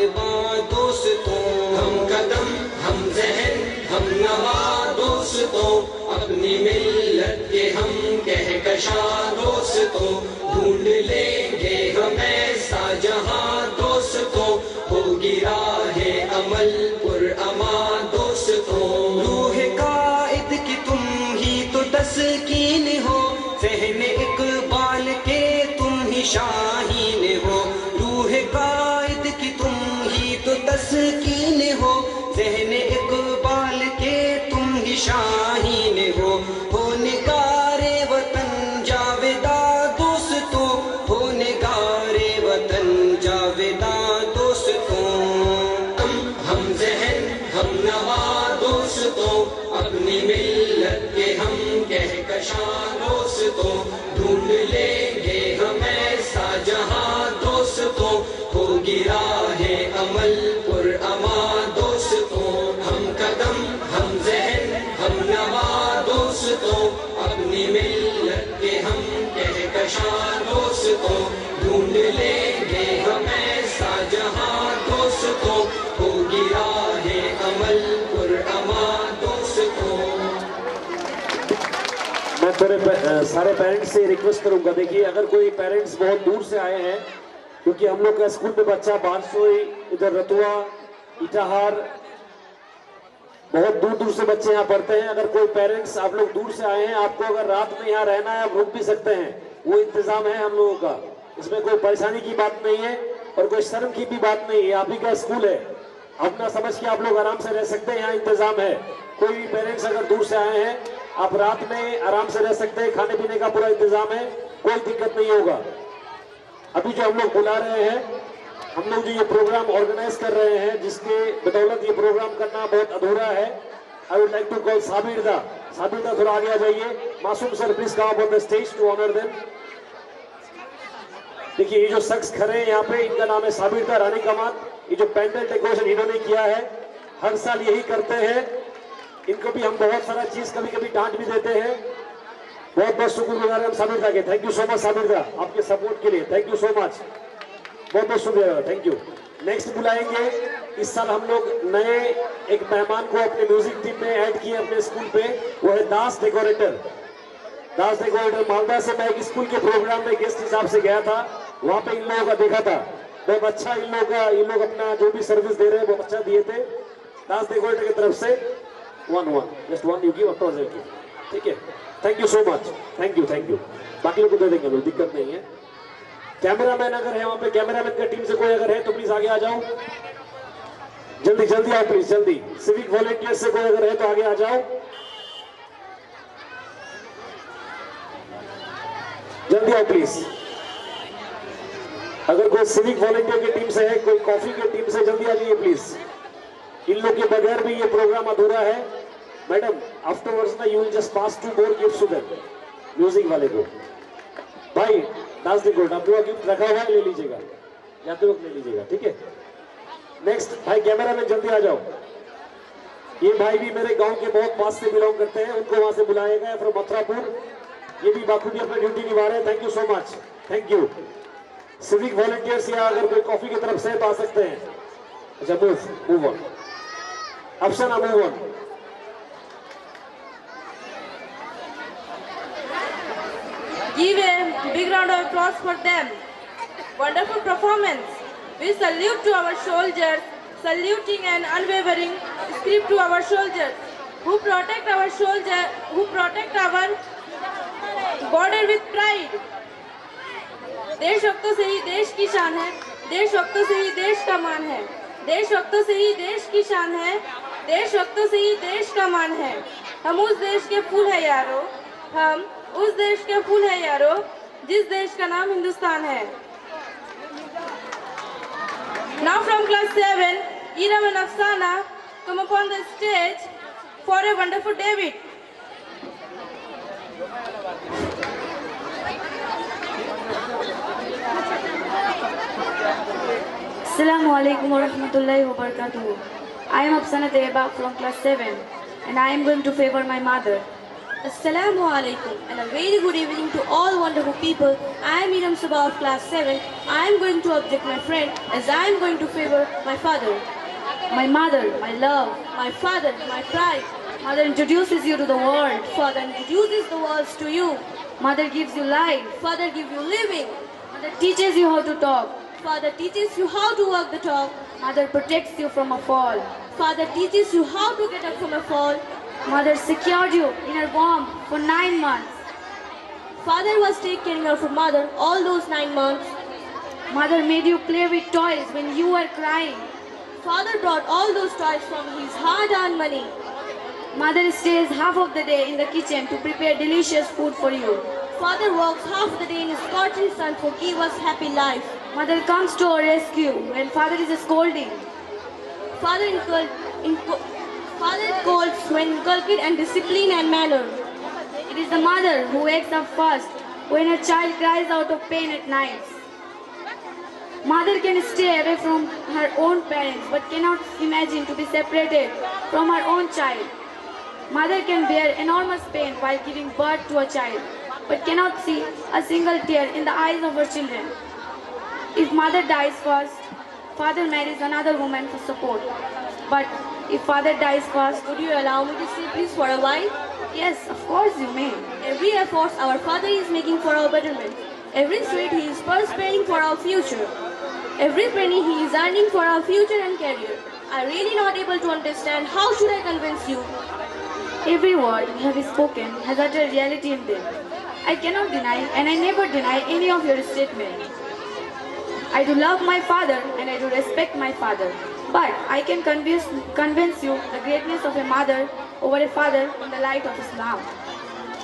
दोस्तों। हम कदम, हम ज़हन, हम नवा दोस्तों, अपनी मिल्लत के हम कहकशां दोस्तों, ढूंढ लेंगे हम ऐसा जहां दोस्तों, होगी राहे अमल पुरअमा दोस्तों। रूह कायद की तुम ही तो तस्कीन हो, ज़हन इकबाल के तुम ही शाहीन हो। रूह कायद की तुम ही तो तस्कीन हो, ज़हन इकबाल के तुम ही शाहीन हो। निगारे वतन जावेदा दोस्तों, हो निगारे वतन जावेदा दोस्तों। हम ज़हन, हम नवा दोस्तों, अपनी मिल्लत के हम कहकशां दोस्तों, ढूंढ लेंगे हम ऐसा जहां दोस्तों, होगी राहे अमल पुरअमा दोस्तों। हम कदम, हम ज़हन, हम नवा दोस्तों, अपनी मिल्लत के हम कहकशां दोस्तों, ढूंढ लेंगे हम ऐसा जहां दोस्तों, होगी राहे अमल पुरअमा दोस्तों। मैं थोड़े सारे पेरेंट्स से रिक्वेस्ट करूंगा, देखिए अगर कोई पेरेंट्स बहुत दूर से आए हैं, क्योंकि हम लोग का स्कूल में बच्चा बारसोई, इधर रतुआ, इटाहार, बहुत दूर दूर से बच्चे यहाँ पढ़ते हैं। अगर कोई पेरेंट्स आप लोग दूर से आए हैं, आपको अगर रात में यहाँ रहना है, आप रुक भी सकते हैं, वो इंतजाम है हम लोगों का। इसमें कोई परेशानी की बात नहीं है और कोई शर्म की भी बात नहीं है। आप ही का स्कूल है, अपना समझ के आप लोग आराम से रह सकते हैं, यहाँ इंतजाम है। कोई भी पेरेंट्स अगर दूर से आए हैं, आप रात में आराम से रह सकते हैं, खाने पीने का पूरा इंतजाम है, कोई दिक्कत नहीं होगा। अभी जो हम लोग बुला रहे हैं, हम लोग जो ये प्रोग्राम ऑर्गेनाइज कर रहे हैं, जिसके बदौलत ये प्रोग्राम करना बहुत अधूरा है। I would like to call Sabir da थोड़ा आगे आ जाइए। Masoom sir please come up on the stage to honour them. देखिए ये जो शख्स खड़े हैं यहाँ पे, इनका नाम है साबिर दा रानी कमात। ये जो पैंडल डेकोरेशन इन्होंने किया है, हर साल यही करते हैं। इनको भी हम बहुत सारा चीज कभी कभी डांट भी देते हैं। बहुत बहुत शुक्रगुजार हम साबिर दा के। Thank you so much Sabir दा, आपके सपोर्ट के लिए थैंक यू सो मच, बहुत बहुत शुक्रिया, थैंक यू। नेक्स्ट बुलाएंगे, इस साल हम लोग नए एक मेहमान को अपने म्यूजिक टीम में ऐड किए अपने स्कूल पे, वो है दास डेकोरेटर। दास डेकोरेटर मालदा से मैं एक स्कूल के प्रोग्राम में गेस्ट हिसाब से गया था, वहाँ पे इन लोगों का देखा था, बहुत अच्छा इन लोग अपना जो भी सर्विस दे रहे हैं बहुत अच्छा दिए थे। दास डेकोरेटर की तरफ से 1-1 just 1 you give, of course ठीक है, thank you so much, thank you. बाकी लोग को दे देंगे लोग, दिक्कत नहीं है। कैमरामैन अगर है वहां पे, कैमरामैन का टीम से कोई अगर है तो प्लीज आगे आ जाओ, जल्दी आओ प्लीज, जल्दी। सिविक वॉलंटियर से कोई अगर है तो आगे आ जाओ, जल्दी आओ प्लीज। अगर कोई सिविक वॉलंटियर की टीम से है, कोई कॉफी की टीम से, जल्दी आ जाइए प्लीज। इन लोग के बगैर भी ये प्रोग्राम अधूरा है। मैडम आफ्टरवर्ड्स ना you will just pass 2 more gifts to them, music वाले को। भाई डांस रिकॉर्ड आपको गिफ्ट रखा हुआ है, ले लीजिएगा, जाते वक्त ले लीजिएगा, ठीक है। नेक्स्ट भाई कैमरामैन जल्दी आ जाओ। ये भाई भी मेरे गांव के बहुत पास से बिलोंग करते हैं, उनको वहां से बुलाया गया फ्रॉम मथुरापुर। ये भी बाखूबी अपनी ड्यूटी निभा रहे हैं, thank you so much, thank you. Civic volunteers या अगर कोई कॉफी की तरफ से तो आ सकते हैं। अच्छा move on, option move on. Give a big round of applause for them. Wonderful performance. We salute to our soldiers, saluting and unwavering script to our soldiers who protect our border with pride. देशभक्तों से ही देश की शान है, देशभक्तों से ही देश का मान है, देशभक्तों से ही देश की शान है, देशभक्तों से ही देश का मान है। हम उस देश के फूल है यारो, हम उस देश के फूल है यारो, जिस देश का नाम हिंदुस्तान है। Now from class 7, Iram and Afsana come upon the stage for a wonderful debut. Assalamu alaikum wa rahmatullahi wa barakatuh. I am Afsana Teba from class 7 and I am going to favor my mother. Assalamu alaikum and a very good evening to all wonderful people. I am Iram Sabah of class 7. I am going to object my friend as I am going to favor my father. My mother, my love. My father, my pride. Mother introduces you to the world. Father introduces the world to you. Mother gives you life. Father gives you living. Mother teaches you how to talk. Father teaches you how to walk the talk. Mother protects you from a fall. Father teaches you how to get up from a fall. Mother secured you in her womb for 9 months. Father was taking care of your mother all those 9 months. Mother made you play with toys when you were crying. Father brought all those toys from his hard-earned money. Mother stays half of the day in the kitchen to prepare delicious food for you. Father works half the day in his scorching sun to give us happy life. Mother comes to our rescue when father is scolding. Father calls when inculcate and discipline and manner. It is the mother who wakes up first when a child cries out of pain at night. Mother can stay away from her own parents but cannot imagine to be separated from her own child. Mother can bear enormous pain while giving birth to a child but cannot see a single tear in the eyes of her children. If mother dies first, father marries another woman for support. But if father dies first, would you allow me to say please for a while? Yes, of course you may. Every effort our father is making for our betterment. Every sweat he is preparing for our future. Every penny he is earning for our future and career. I really not able to understand. How should I convince you? Every word you have spoken has utter reality in them. I cannot deny and I never deny any of your statements. I do love my father and I do respect my father. But I can convince you the greatness of a mother over a father in the light of Islam.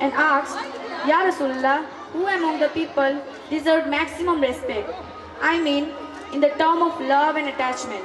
and asked, Ya Rasulullah, who among the people deserved maximum respect? I mean, in the term of love and attachment.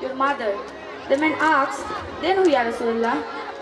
your mother. The man asked, then who, Ya Rasulullah?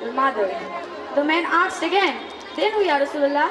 your mother. The man asked again, then who, Ya Rasulullah?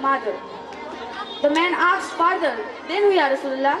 mother. The man asked further, then who, Ya Rasulullah?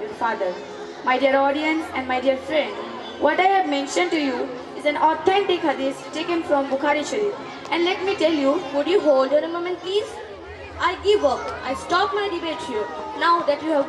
your father. My dear audience and my dear friend, what I have mentioned to you is an authentic hadith taken from Bukhari Sharif. And let me tell you, would you hold on a moment please? I give up. I stop my debate here. Now that you have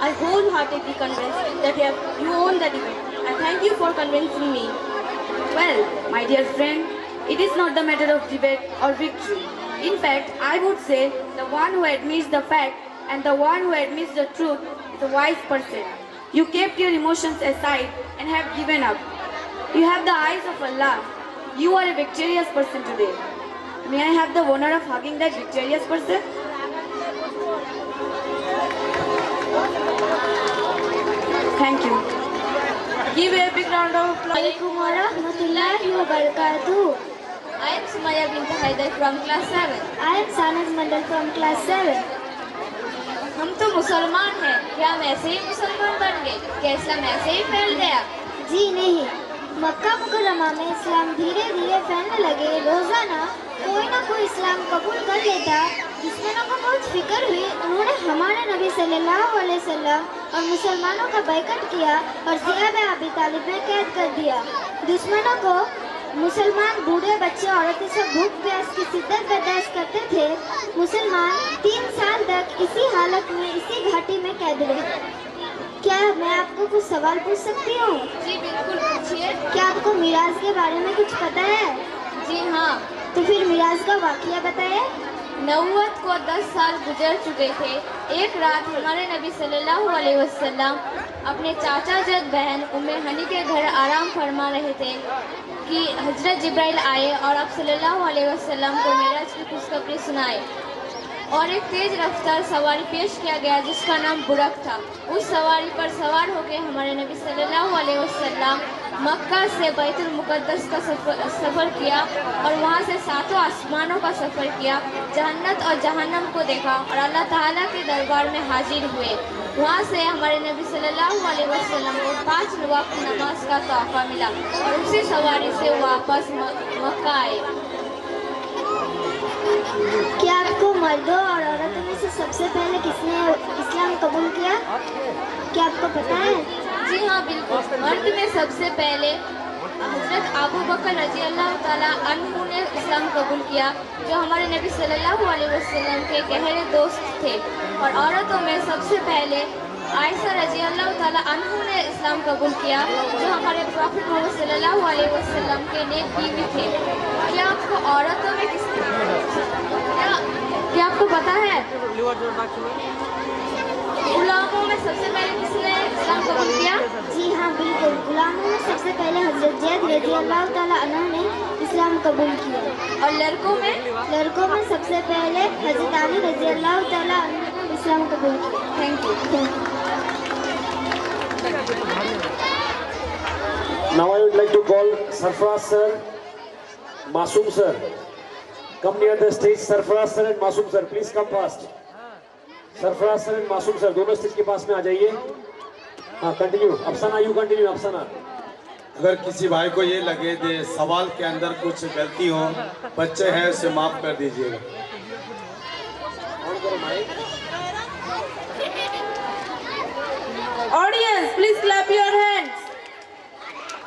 I wholeheartedly convinced that you own the debate. I thank you for convincing me. Well, my dear friend, it is not the matter of debate or victory. In fact, I would say the one who admits the fact and the one who admits the truth is a wise person. You kept your emotions aside and have given up. You have the eyes of Allah. You are a victorious person today. May I have the honor of hugging that victorious person? Thank you. Give a big round of applause. Assalamualaikum warahmatullahi wabarakatuh. I am Sumaya bint Haidar from class 7. I am Sanaz Mandal from class 7. हम तो मुसलमान हैं, क्या हम ऐसे ही मुसलमान बन गए? क्या इस्लाम ऐसे ही फैल गया? जी नहीं, मक्का मुकर्रमा में इस्लाम धीरे धीरे फैलने लगे। रोजाना कोई ना कोई इस्लाम कबूल कर लेता। दुश्मनों को बहुत फिक्र हुई, उन्होंने हमारे नबी सल्लल्लाहु अलैहि वसल्लम और मुसलमानों का बैकट किया और ज़िया बिन अबी तालिब में कैद कर दिया। दुश्मनों को मुसलमान बूढ़े बच्चे औरतें सब भूख प्यास की शिद्दत बर्दाश्त करते थे। मुसलमान 3 साल तक इसी हालत में इसी घाटी में कैद रहे। क्या मैं आपको कुछ सवाल पूछ सकती हूँ? जी बिल्कुल पूछिए। क्या आपको मिराज के बारे में कुछ पता है? जी हाँ। तो फिर मिराज का वाक़या बताइए। नबूवत को 10 साल गुजर चुके थे। एक रात हमारे नबी सल्लल्लाहु अलैहि वसल्लम अपने चाचा जद बहन उम्मे हनी के घर आराम फरमा रहे थे कि हजरत जिब्राइल आए और आप सल्लल्लाहु अलैहि वसल्लम को मेराज की खुशखबरी सुनाए और एक तेज रफ्तार सवारी पेश किया गया जिसका नाम बुरक था। उस सवारी पर सवार होकर हमारे नबी सल्लल्लाहु अलैहि वसल्लम मक्का से बैतुल मुक़द्दस का सफ़र किया और वहाँ से 7 आसमानों का सफ़र किया, जन्नत और जहन्नम को देखा और अल्लाह ताला के दरबार में हाजिर हुए। वहाँ से हमारे नबी सल्लल्लाहु अलैहि वसल्लम को 5 वक्त नमाज का तोहफा मिला और उसी सवारी से वापस मक्का आए। क्या आपको मर्दों और औरतों में से सबसे पहले किसने इस्लाम कबूल किया? क्या आपको पता है? जी हाँ बिल्कुल। मर्द में सबसे पहले हजरत अबू बकर रजी अल्लाह ताला अन्हु ने इस्लाम कबूल किया, जो हमारे नबी सल्लल्लाहु अलैहि वसल्लम के गहरे दोस्त थे। और औरतों में सबसे पहले आयशा रजी अल्लाह ताला अन्हु ने इस्लाम कबूल किया, जो हमारे प्रॉफिट मोहम्मद सल्लल्लाहु अलैहि वसल्लम के नेक बीवी थे। क्या आपको औरतों में क्या आपको पता है गुलामों में सबसे पहले किसने इस्लाम कबूल किया? जी हाँ बिल्कुल, गुलामों में सबसे पहले हजरत जैद रजी अल्लाह ताला अन्हु ने इस्लाम कबूल किया। और लड़कों में सबसे पहले हजरत अली रजी अल्लाह ताला अन्हु ने इस्लाम कबूल किया। Thank you. Now I would like to call Sarfraz sir, Masoom sir. Come near the stage, Sarfraz sir and Masoom sir. Please come fast. Sarfraz sir and Masoom sir, दोनों स्टेज के पास में आ जाइए। हाँ, कंटिन्यू। अफसाना, you continue. अफसाना, अगर किसी भाई को ये लगे कि सवाल के अंदर कुछ गलती हो, बच्चे हैं उसे माफ कर दीजिएगा। Audience please clap your hands.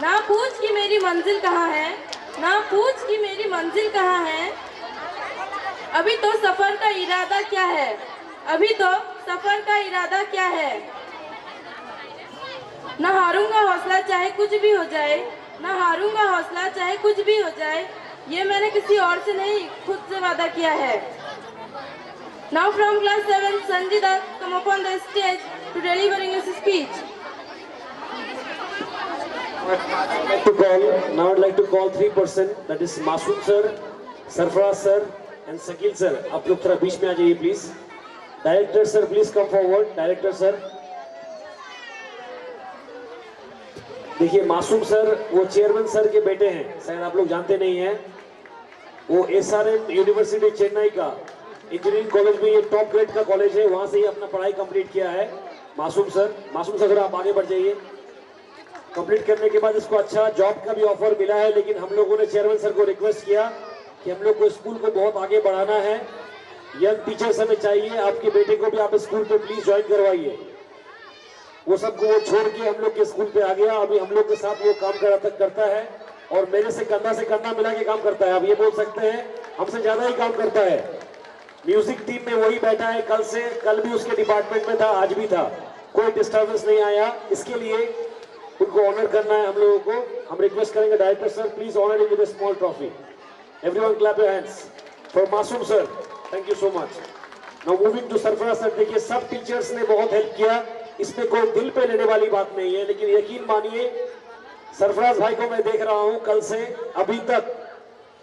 ना पूछ कि मेरी मंजिल कहाँ है, ना पूछ कि मेरी मंजिल कहाँ है, अभी तो सफर का इरादा क्या है, अभी तो सफर का इरादा क्या है। न हारूंगा हौसला चाहे कुछ भी हो जाए, न हारूंगा हौसला चाहे कुछ भी हो जाए, ये मैंने किसी और से नहीं खुद से वादा किया है। Now from class 7, Sanjida come up on the stage to delivering his speech. Now I'd like to call 3 person, that is Masoom sir, Sarfraz sir and Sakil sir. आप लोग थोड़ा बीच में आ जाइए please. Director sir please come forward. Director sir, देखिए मासूम sir वो chairman sir के बेटे हैं, शायद आप लोग जानते नहीं हैं। वो SRM यूनिवर्सिटी चेन्नई का इंजीनियरिंग कॉलेज में, ये टॉप ग्रेड का कॉलेज है, वहां से ही अपना पढ़ाई कंप्लीट किया है मासूम सर। मासूम सर थोड़ा आप आगे बढ़ जाइए। कंप्लीट करने के बाद इसको अच्छा जॉब का भी ऑफर मिला है, लेकिन हम लोगों ने चेयरमैन सर को रिक्वेस्ट किया कि हम लोग को स्कूल को बहुत आगे बढ़ाना है, यंग टीचर्स हमें चाहिए, आपके बेटे को भी आप स्कूल पे प्लीज ज्वाइन करवाइए। वो सबको वो छोड़ के हम लोग के स्कूल पे आ गया। अभी हम लोग के साथ वो काम करता है और मेरे से कंधा मिला के काम करता है। आप ये बोल सकते हैं हमसे ज्यादा ही काम करता है। म्यूजिक टीम में वही बैठा है, कल भी उसके डिपार्टमेंट में था, आज भी था, कोई डिस्टर्बेंस नहीं आया। इसके लिए उनको ऑनर करना है हम लोगों को। हम रिक्वेस्ट करेंगे director sir, please honour with a small trophy. Everyone clap your hands for Masoom sir, thank you so much. Now moving to Sarfaraz sir. देखिए सब टीचर्स ने बहुत हेल्प किया, इसमें कोई दिल पे लेने वाली बात नहीं है, लेकिन यकीन मानिए सरफराज भाई को मैं देख रहा हूं कल से अभी तक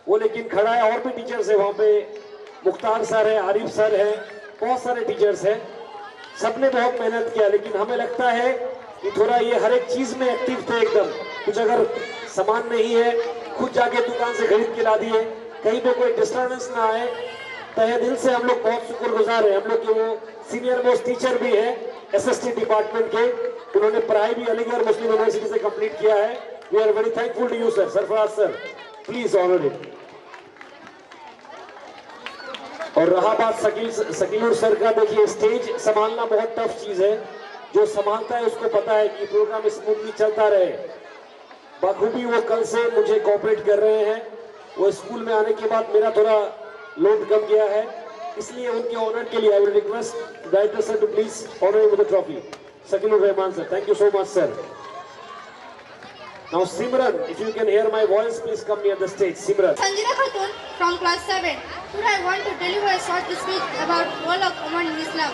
वो, लेकिन खड़ा है। और भी टीचर्स है वहां पे, मुख्तार सर है, आरिफ सर है, बहुत सारे टीचर्स हैं, सबने बहुत मेहनत किया। लेकिन हमें लगता है कि थोड़ा ये हर एक चीज में एक्टिव थे एकदम। कुछ अगर सामान नहीं है खुद जाके दुकान से खरीद के ला दिए, कहीं पे कोई डिस्टर्बेंस ना आए। तहे दिल से हम लोग बहुत शुक्रगुजार हैं। हम लोग के वो सीनियर मोस्ट टीचर भी है SST डिपार्टमेंट के, उन्होंने पढ़ाई भी अलीगढ़ मुस्लिम यूनिवर्सिटी से कंप्लीट किया है। We are very thankful to you sir. Sarfaraz sir please honour it. और रहा बात शकील सर का, देखिए स्टेज संभालना बहुत टफ चीज है। जो संभालता है उसको पता है कि प्रोग्राम स्मूथली चलता रहे। बखूबी वो कल से मुझे कोऑपरेट कर रहे हैं। वो स्कूल में आने के बाद मेरा थोड़ा लोड कम गया है, इसलिए उनके ऑनर के लिए I will request director sir to please honour with the trophy. Shakeel Rahman sir, thank you so much sir. Now Simran, if you can hear my voice, please come near the stage. Simran. Sanjina Khatun from class 7. Today I want to deliver a short speech about role of women in Islam.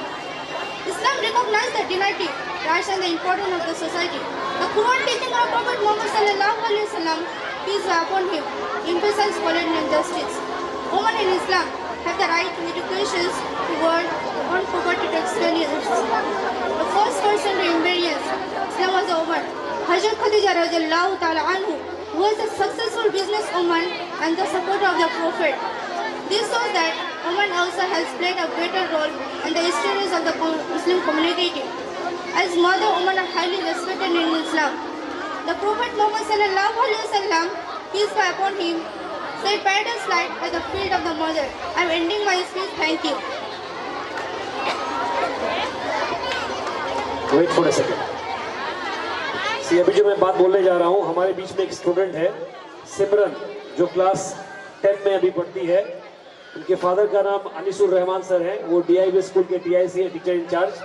Islam recognizes the dignity, rights and the importance of the society. The Quran teaching of Prophet Muhammad sallallahu alaihi wasallam, peace be upon him, emphasizes equality and justice. Women in Islam have the right to education, to work, on property to experience. The first person to embrace Islam was a woman, Hazrat Khadija radiallahu ta'ala anhu, who was a successful businesswoman and the supporter of the Prophet. This shows that women also has played a greater role in the histories of the Muslim community. As mother, women are highly respected in Islam. The Prophet Muhammad sallallahu alaihi wasallam, peace be upon him, said paradise light at the field of the mother. I am ending my speech. Thank you. Wait for a second. अभी जो मैं बात बोलने जा रहा हूँ, हमारे बीच में एक स्टूडेंट है सिमरन, जो क्लास 10 में अभी पढ़ती है। उनके फादर का नाम अनिसुर रहमान सर है, वो DIB स्कूल के TIC है, टीचर इंचार्ज।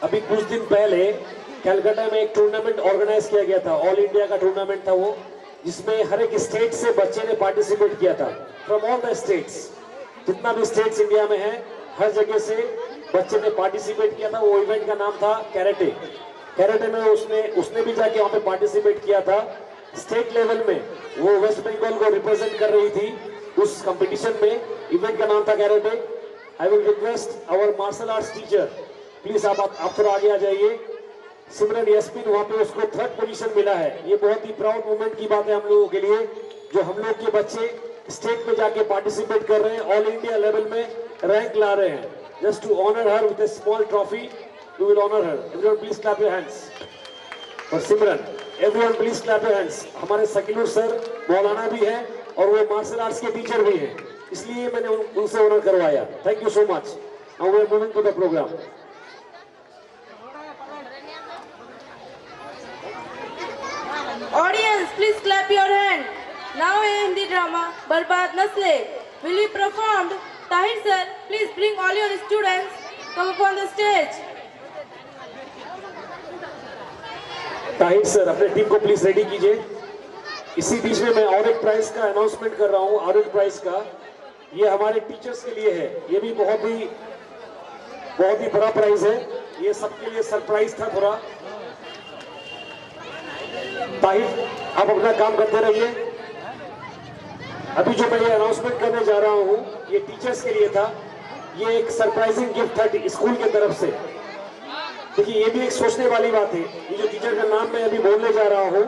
अभी कुछ दिन पहले कलकत्ता में एक टूर्नामेंट ऑर्गेनाइज किया गया था, ऑल इंडिया का टूर्नामेंट था वो, जिसमें हर एक स्टेट से बच्चे ने पार्टिसिपेट किया था। फ्रॉम ऑल द स्टेट्स, जितना भी स्टेट्स इंडिया में है, हर जगह से बच्चे ने पार्टिसिपेट किया था। वो इवेंट का नाम था कैरेटे। कैरेटे में उसने भी जाके वहाँ पे पार्टिसिपेट किया था। स्टेट लेवल में वो वेस्ट बंगाल को रिप्रेजेंट कर रही थी उस कंपटीशन में। इवेंट का नाम था karate. I will request our martial arts teacher, please आप थोड़ा आगे आ जाइए। सिमरन यस्मिन, वहाँ पे उसको 3rd पोजीशन मिला है। ये बहुत ही प्राउड मोमेंट की बात है हम लोगों के लिए, जो हम लोग के बच्चे स्टेट में जाके पार्टिसिपेट कर रहे हैं, ऑल इंडिया लेवल में रैंक ला रहे हैं। Just to honour her with a small trophy, we will honor her. Everyone please clap your hands for Simran. Everyone please clap your hands. हमारे शकील सर मौलाना भी हैं और वो मार्शल आर्ट्स के टीचर भी हैं, इसलिए मैंने उनसे ऑनर करवाया। Thank you so much. Now we are moving to the program. Audience, please clap your hand. Now a Hindi drama, Barbad Nasle, will be performed. Tahir sir, please bring all your students. Come up on the stage. Tahir sir, अपने team को please ready कीजिए। इसी बीच में मैं और एक prize का announcement कर रहा हूँ, और एक प्राइज का। ये हमारे टीचर्स के लिए है, ये भी बहुत ही बड़ा प्राइज है। ये सबके लिए सरप्राइज था थोड़ा। ताहिर, आप अपना काम करते रहिए। अभी जो मैं ये अनाउंसमेंट करने जा रहा हूँ, ये टीचर्स के लिए था। ये एक सरप्राइजिंग गिफ्ट था स्कूल की तरफ से। देखिए, ये भी एक सोचने वाली बात है। ये जो टीचर का नाम मैं अभी बोलने जा रहा हूँ,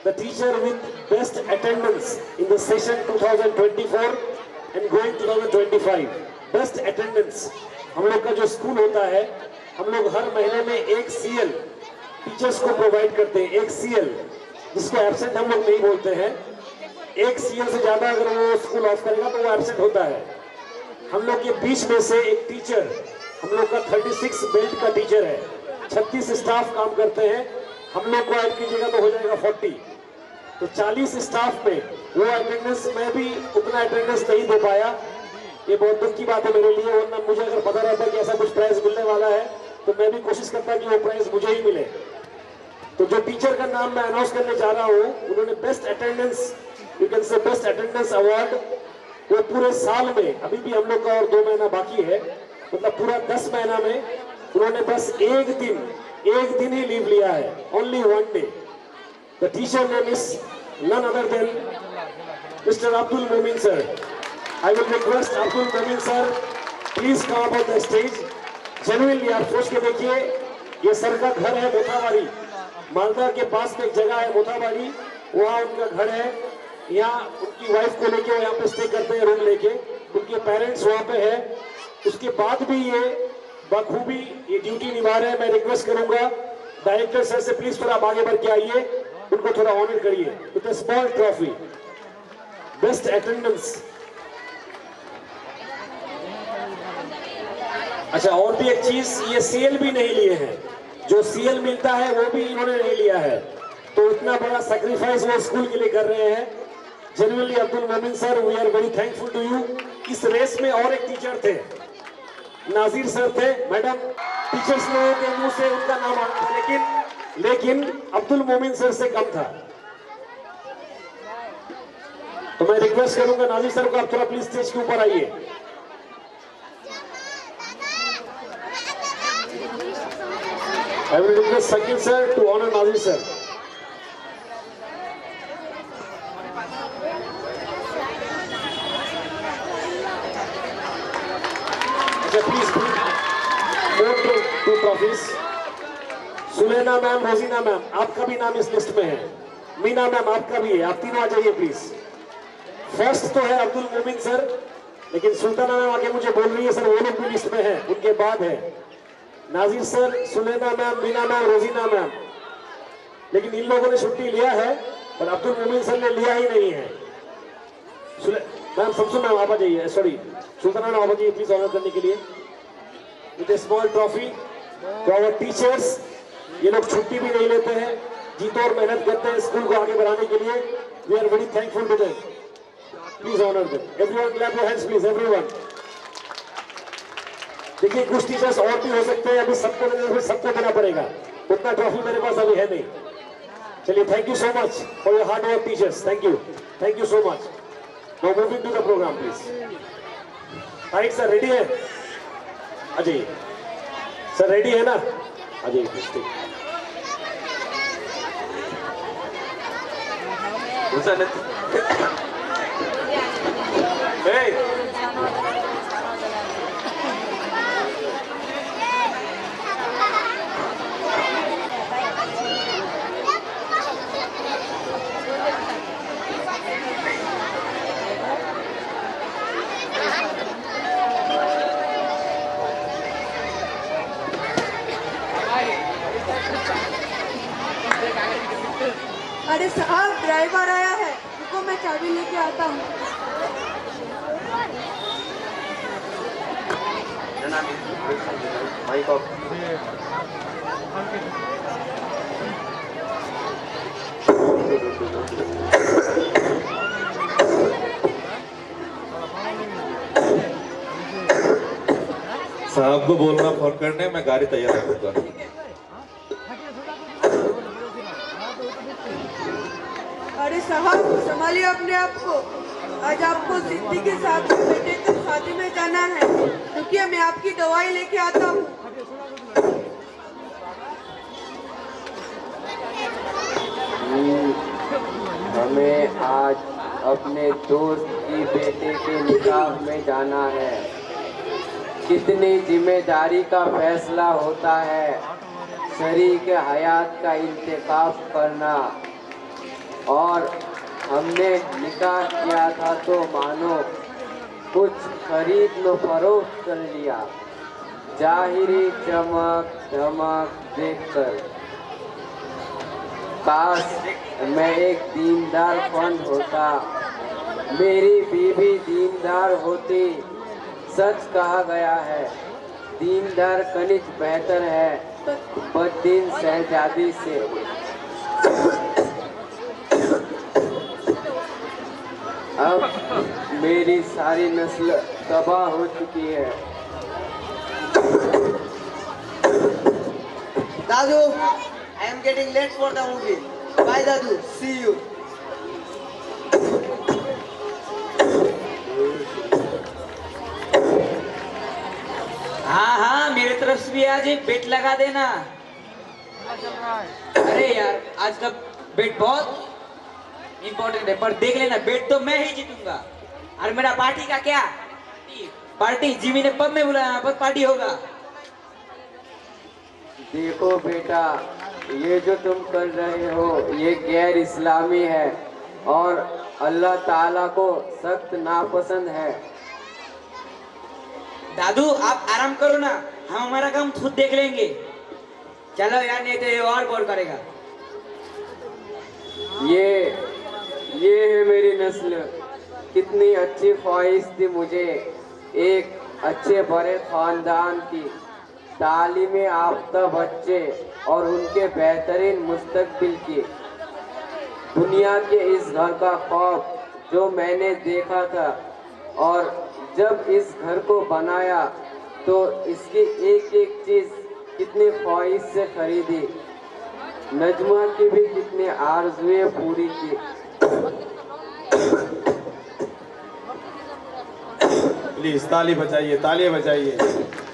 the teacher with best attendance in the session 2024 and going 2025। Best attendance, हम लोग का जो स्कूल होता है, हम लोग हर महीने में एक CL टीचर्स को प्रोवाइड करते हैं। एक CL, जिसको एब्सेंट हम लोग नहीं बोलते हैं। एक CL से ज्यादा अगर वो स्कूल ऑफ करेगा तो वो एब्सेंट होता है। हम लोग के बीच में से एक टीचर, हम लोग का 36 बेल्ट का टीचर है, 36 स्टाफ काम करते हैं। हम लोग को ऐड कीजिएगा तो हो जाएगा 40, तो 40 स्टाफ में वो अटेंडेंस, मैं भी उतना अटेंडेंस नहीं दे पाया। ये बहुत दुख की बात है मेरे लिए, वरना मुझे अगर पता रहता कि ऐसा कुछ प्राइज मिलने वाला है तो मैं भी कोशिश करता कि वो प्राइज मुझे ही मिले। तो जो टीचर का नाम मैं अनाउंस करने जा रहा हूँ, उन्होंने best attendance, you can say best attendance award, वो पूरे साल में, अभी भी हम लोग का और 2 महीना बाकी है, मतलब पूरा 10 महीना में उन्होंने बस एक दिन ही लीव लिया है, only 1 day. The teacher name is none other than Mr. Abdul Momin sir. I will request Abdul Momin sir, please come up on the stage. Genuinely आप सोच के देखिए, ये सर का घर है मोथाबाड़ी, मालदा के पास में एक जगह है मोथाबाड़ी, वहाँ उनका घर है। यहाँ उनकी वाइफ को लेके वो यहाँ पे स्टे करते हैं रूम लेके, उनके पेरेंट्स वहाँ पे है। उसके बाद भी ये बखूबी ये ड्यूटी निभा रहे हैं। मैं रिक्वेस्ट करूंगा डायरेक्टर सर से, प्लीज थोड़ा आगे बढ़ के आइए, उनको थोड़ा ऑनर करिए with a small trophy, best attendance. अच्छा, और भी एक चीज, ये सीएल भी नहीं लिए हैं, जो सीएल मिलता है वो भी इन्होंने नहीं लिया है, तो इतना बड़ा सैक्रिफाइस वो स्कूल के लिए कर रहे हैं। Genuinely Abdul Momin sir, we are very thankful to you. इस रेस में और एक टीचर थे, नाजिर सर थे। मैडम, टीचर्स लोगों के मुंह से उनका नाम आता था, लेकिन अब्दुल मोमिन सर से कम था। तो मैं रिक्वेस्ट करूंगा नाजिर सर को, आप थोड़ा प्लीज स्टेज के ऊपर आइए। I will request Sakil sir to honor Nazir sir. Please, two trophies. Sulena ma'am, Rozina ma'am, आपका भी नाम इस लिस्ट में है। मीना मैम, आपका भी है, आप तीनों आ जाइए प्लीज। फर्स्ट तो है अब्दुल मोमिन सर, लेकिन सुल्ताना मैम आगे मुझे बोल रही है सर वो लोग भी लिस्ट में है, उनके बाद है Nazir sir, Sulena ma'am, Meena ma'am, Rozina ma'am. लेकिन इन लोगों ने छुट्टी लिया है, पर अब्दुल मोमिन सर ने लिया ही नहीं है। मैम, समसु मैम आप आ जाइए, सॉरी सुल्ताना मैम आप आ जाइए प्लीज ऑनर करने के लिए with a small trophy to our teachers. ये लोग छुट्टी भी नहीं लेते हैं, जीतो और मेहनत करते हैं स्कूल को आगे बढ़ाने के लिए। We are very thankful to them, please honour them. Everyone clap your hands please, everyone. देखिए, कुछ टीचर्स और भी हो सकते हैं, अभी सबको देना पड़ेगा, उतना ट्रॉफी मेरे पास अभी है नहीं। चलिए, thank you so much for your hard work teachers, thank you so much. Now moving to the programme please. Right sir, ready है? आ जाइए सर, रेडी है ना? आ जाइए प्लीज। अरे साहब, ड्राइवर आया है, रुको मैं चाबी लेके आता हूँ। साहब को बोलना फोन करने, मैं गाड़ी तैयार रखूंगा। अरे साहब, संभालिए अपने आप को, आज आपको सिद्धि के साथ बेटे को शादी में जाना है, रुकिए मैं आपकी दवाई लेके आता हूँ। हमें आज अपने दोस्त की बेटे के निकाह में जाना है। कितनी जिम्मेदारी का फैसला होता है शरीक हयात का इंतखाब करना, और हमने निकाह किया था तो मानो कुछ खरीद लो फरोख्त कर लिया, जाहिरी चमक धमक देखकर। काश मैं एक दीनदार फंड होता, मेरी बीवी दीनदार होती। सच कहा गया है, दीनदार कनिज बेहतर है बददीन शहजादी से। अब मेरी सारी नस्ल तबाह हो चुकी है। दादू, I am getting late for the movie. Bye, Dadu. See you. हाँ हाँ, मेरी तरफ से भी आज एक बेट लगा देना। अरे यार, आज का बेट बहुत इम्पोर्टेंट है, पर देख लेना, बेट तो मैं ही जीतूंगा। और मेरा पार्टी का क्या? पार्टी जिमी ने पब में बुलाया, पब पार्टी होगा। देखो बेटा, ये जो तुम कर रहे हो ये गैर इस्लामी है और अल्लाह ताला को सख्त नापसंद है। दादू आप आराम करो ना, हम हमारा काम खुद देख लेंगे। चलो यार, नहीं तो ये और बोर करेगा। ये है मेरी नस्ल। कितनी अच्छी ख्वाहिश थी मुझे एक अच्छे बड़े खानदान की, तालीम याफ्ता बच्चे और उनके बेहतरीन मुस्तकबिल की। दुनिया के इस घर का ख्वाब जो मैंने देखा था, और जब इस घर को बनाया तो इसकी एक एक चीज़ कितनी ख्वाहिश से खरीदी, नजमा की भी कितनी आरज़ुएं पूरी की। प्लीज ताली बजाइए, ताली बजाइए।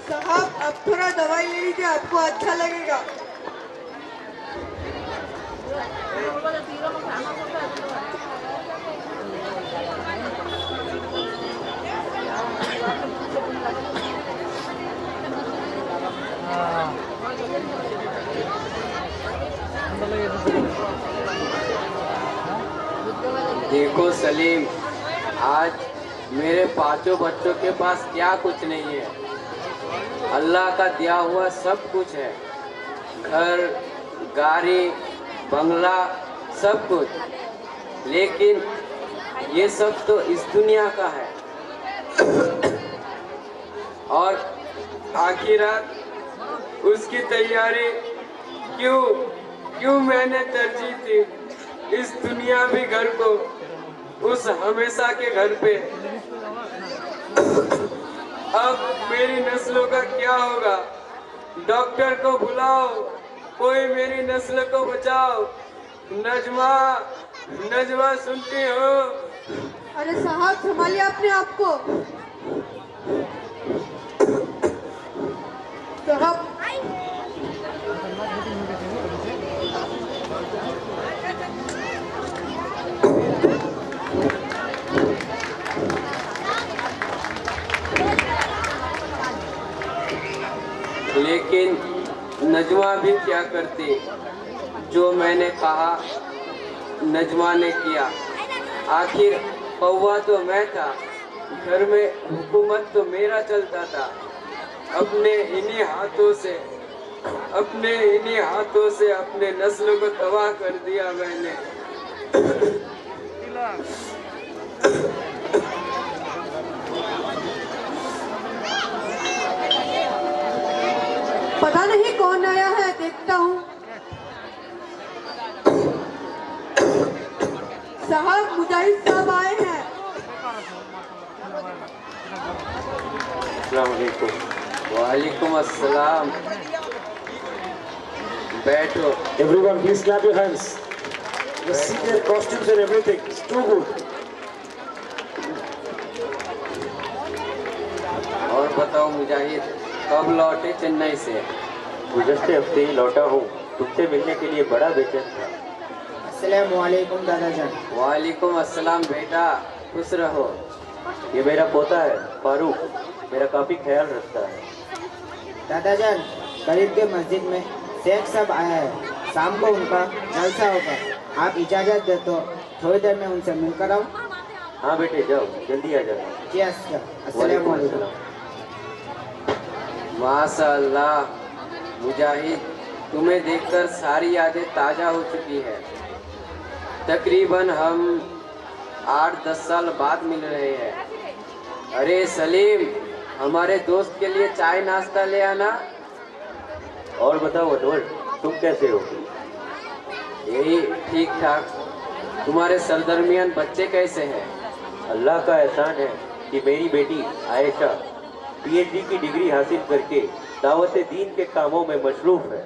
साहब अब थोड़ा दवाई ले लीजिए, आपको अच्छा लगेगा। देखो सलीम, आज मेरे पांचों बच्चों के पास क्या कुछ नहीं है, अल्लाह का दिया हुआ सब कुछ है। घर, गाड़ी, बंगला, सब कुछ। लेकिन ये सब तो इस दुनिया का है। और आखिरत उसकी तैयारी क्यों मैंने तरजीह दी इस दुनियावी घर को उस हमेशा के घर पे। अब मेरी नस्लों का क्या होगा? डॉक्टर को बुलाओ, कोई मेरी नस्ल को बचाओ। नजमा, नजमा सुनती हो? अरे साहब संभालिए अपने आप को। साहब लेकिन नजमा भी क्या करती, जो मैंने कहा नजमा ने किया। आखिर कौवा तो मैं था, घर में हुकूमत तो मेरा चलता था। अपने इन्हीं हाथों से अपने नस्ल को तबाह कर दिया मैंने। पता नहीं कौन आया है, देखता हूँ। साहब मुजाहिद साहब आए हैं। अस्सलाम वालेकुम। वालेकुम अस्सलाम। बैठो। Everyone, please clap your hands. You see their costumes and everything. It's too good. और बताओ मुजाहिद, कब लौटे चेन्नई से? गुज़श्ते हफ्ते ही लौटा हूँ। तुमसे मिलने के लिए बड़ा बेचैन था। अस्सलाम वालेकुम दादाजान। वालेकुम अस्सलाम बेटा, खुश रहो। ये मेरा पोता है फारूक, मेरा काफ़ी ख्याल रखता है। दादाजान, करीब के मस्जिद में शेख साहब आया है, शाम को उनका जलसा होगा। आप इजाज़त दे तो थोड़ी देर में उनसे मिलकर आओ। हाँ बेटे जाओ, जल्दी आ जाओ। जी अस्सलाम वालेकुम। माशाअल्लाह मुजाहिद, तुम्हें देखकर सारी यादें ताज़ा हो चुकी है। तकरीबन हम 8-10 साल बाद मिल रहे हैं। अरे सलीम, हमारे दोस्त के लिए चाय नाश्ता ले आना। और बताओ अनवर, तुम कैसे हो? यही ठीक ठाक। तुम्हारे सरदरमियान बच्चे कैसे हैं? अल्लाह का एहसान है कि मेरी बेटी आयशा PhD की डिग्री हासिल करके दावत दीन के कामों में मशरूफ है,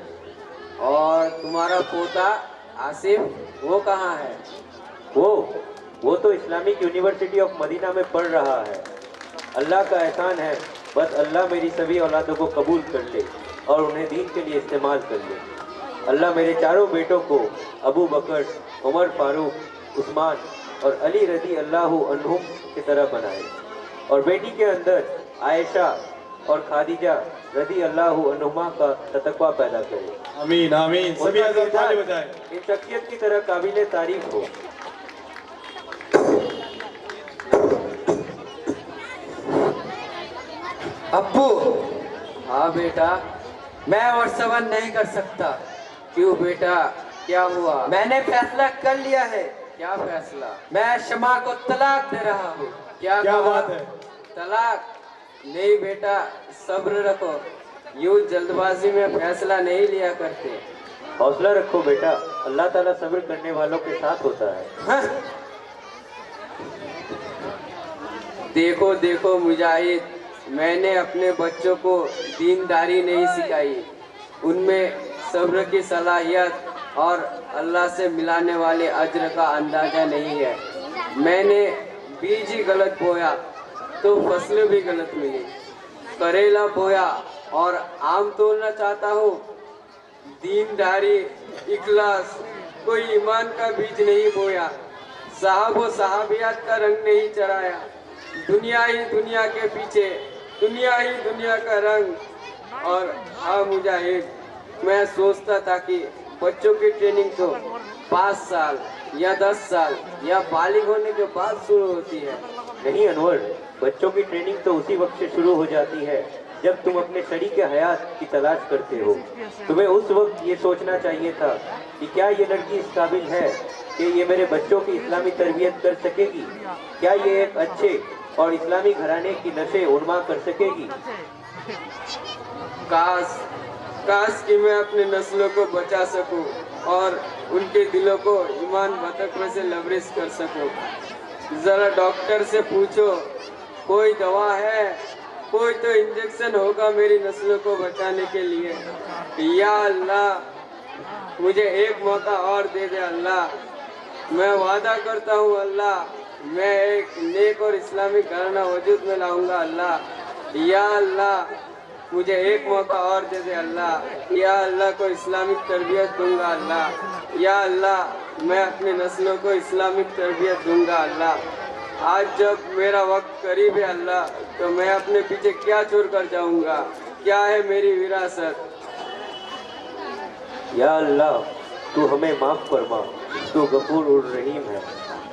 और तुम्हारा पोता आसिफ वो कहाँ है? वो तो इस्लामिक यूनिवर्सिटी ऑफ मदीना में पढ़ रहा है। अल्लाह का एहसान है, बस अल्लाह मेरी सभी औलादों को कबूल कर ले और उन्हें दीन के लिए इस्तेमाल कर ले। अल्लाह मेरे चारों बेटों को अबू बकर, उमर फारूक, उस्मान और अली रज़ी अल्लाहु अन्हुम की तरह बनाए और बेटी के अंदर आयशा और खादीजा रज़ी अल्लाहु अन्हुमा का तकवा पैदा करे। आमीन आमीन। सभी हज़रत ताली बजाएं। इन शख्सियत की तरह काबिल तारीफ हो। अब्बू। हाँ बेटा। मैं और सवाल नहीं कर सकता। क्यों बेटा, क्या हुआ? मैंने फैसला कर लिया है। क्या फैसला? मैं शमा को तलाक दे रहा हूँ। क्या बात है? तलाक? नहीं बेटा, सब्र रखो, यूं जल्दबाजी में फैसला नहीं लिया करते। हौसला रखो बेटा, अल्लाह ताला सब्र करने वालों के साथ होता है। हाँ? देखो देखो मुजाहिद, मैंने अपने बच्चों को दीनदारी नहीं सिखाई, उनमें सब्र की सलाहियत और अल्लाह से मिलाने वाले अज्र का अंदाजा नहीं है। मैंने बीज ही गलत बोया तो फसलें भी गलत मिली। करेला बोया और आम तोड़ना चाहता हूँ। दीनदारी, इखलास, कोई ईमान का बीज नहीं बोया, साहब व साहबियात का रंग नहीं चढ़ाया। दुनिया ही दुनिया के पीछे, दुनिया ही दुनिया का रंग। और हाँ मुजाहिद, मैं सोचता था कि बच्चों की ट्रेनिंग तो 5 साल या 10 साल या बालिग होने के बाद शुरू होती है। नहीं अनवर, बच्चों की ट्रेनिंग तो उसी वक्त से शुरू हो जाती है जब तुम अपने शरीक हयात की तलाश करते हो। तुम्हें उस वक्त ये सोचना चाहिए था कि क्या ये लड़की इस काबिल है कि ये मेरे बच्चों की इस्लामी तरबियत कर सकेगी, क्या ये एक अच्छे और इस्लामी घराने की नशे उन्मा कर सकेगी। काश कि मैं अपने नस्लों को बचा सकूं और उनके दिलों को ईमान भटकने से लबरेज कर सकूं। जरा डॉक्टर से पूछो, कोई दवा है, कोई तो इंजेक्शन होगा मेरी नस्लों को बचाने के लिए। या अल्लाह, मुझे एक मौका और दे दे अल्लाह। मैं वादा करता हूँ अल्लाह, मैं एक नेक और इस्लामिक घराना वजूद में लाऊंगा अल्लाह। या अल्लाह, मुझे एक मौका और दे दे अल्लाह। या अल्लाह को इस्लामिक तरबियत दूंगा अल्लाह। या अल्लाह, मैं अपने नस्लों को इस्लामिक तरबियत दूंगा अल्लाह। आज जब मेरा वक्त करीब है अल्लाह, तो मैं अपने पीछे क्या छोड़ कर जाऊंगा, क्या है मेरी विरासत। या अल्लाह, तू हमें माफ़ फरमा, तू गफूर उर रहीम है।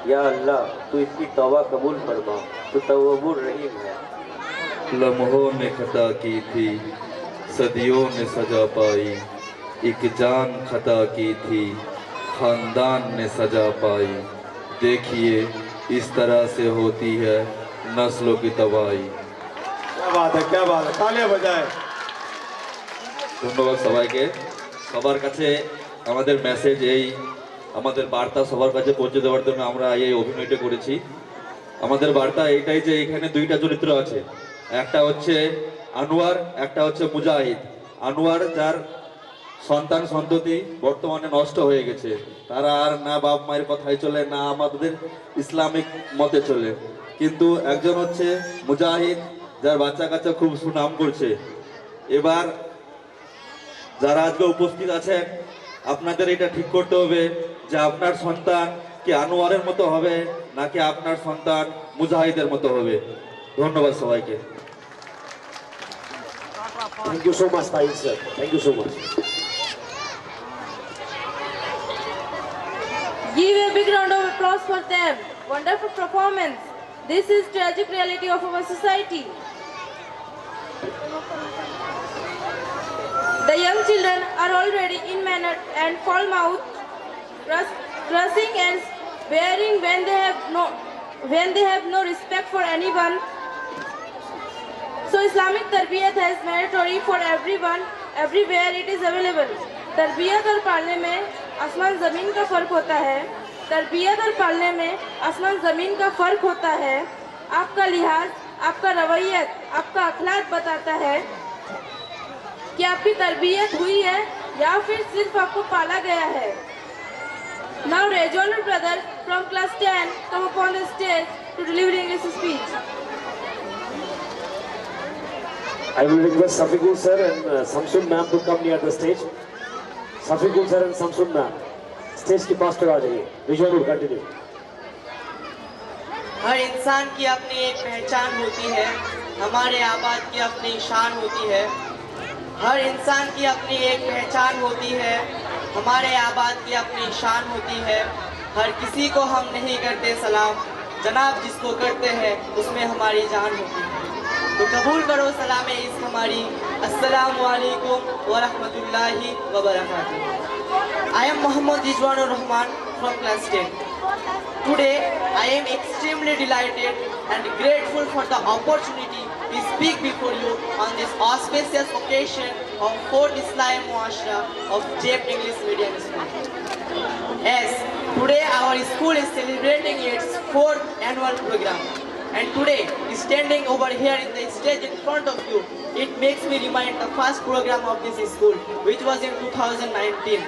या अल्लाह, तू इसकी तौबा कबूल फरमा, तू तव्वाबुर रहीम है। लम्हों ने खता की थी, सदियों ने सजा पाई, एक जान खता की थी, खानदान ने सजा पाई। देखिए इस तरह से होती है नस्लों की तबाही। क्या बात है, क्या बात है, तालियां बजाएं। ধন্যবাদ সবাইকে। সবার কাছে আমাদের মেসেজ, এই আমাদের বার্তা সবার কাছে পৌঁছে দেওয়ার জন্য আমরা এই অভিনয়টা করেছি। আমাদের বার্তা এইটাই যে এখানে দুইটা চরিত্র আছে, একটা হচ্ছে আনোয়ার, একটা হচ্ছে মুজাহিদ। আনোয়ার যার সন্তান সন্ততি বর্তমানে নষ্ট হয়ে গেছে, তারা আর না বাপ মায়ের কথাই চলে, না আমাদের ইসলামিক মতে চলে। কিন্তু একজন হচ্ছে মুজাহিদ, যার বাচ্চা কাচ্চা খুব সুনাম করছে। এবার যারা আজকে উপস্থিত আছেন, আপনাদের এটা ঠিক করতে হবে যে আপনার সন্তান কি আনোয়ারের মতো হবে নাকি আপনার সন্তান মুজাহিদের মতো হবে। ধন্যবাদ সবাইকে। Thank you so much, Tahir sir. Thank you so much. Give a big round of applause for them. Wonderful performance. This is tragic reality of our society. The young children are already in-mannered and foul-mouthed, cursing and swearing when they have no respect for anyone. So Islamic tarbiyat is mandatory for everyone, everywhere it is available. तरबियत और पालने में आसमान ज़मीन का फ़र्क होता है। तरबियत और पालने में आसमान ज़मीन का फ़र्क होता है। आपका लिहाज, आपका रवैयत, आपका अखलाक बताता है कि आपकी तरबियत हुई है या फिर सिर्फ आपको पाला गया है? Now Rejoner brother from class 10 come upon the stage to deliver English speech. I will request Safiqul sir and Samsun ma'am to come near the stage. Safiqul sir and Samsun ma'am, stage के पास पर आ जाइए. Rejoner continue. हर इंसान की अपनी एक पहचान होती है, हमारे आबाद की अपनी शान होती है। हर इंसान की अपनी एक पहचान होती है, हमारे आबाद की अपनी शान होती है। हर किसी को हम नहीं करते सलाम, जनाब जिसको करते हैं उसमें हमारी जान होती है। तो कबूल करो सलाम इस हमारी। अस्सलामु अलैकुम व रहमतुल्लाहि व बरकातुहू। I am Muhammad Rizwanur Rahman from class 10. Today, I am extremely delighted and grateful for the opportunity to speak before you on this auspicious occasion of 4th Islamic Muashra of JEP English Medium School. As today our school is celebrating its 4th annual program, and today, standing over here in the stage in front of you, it makes me remind the first program of this school, which was in 2019.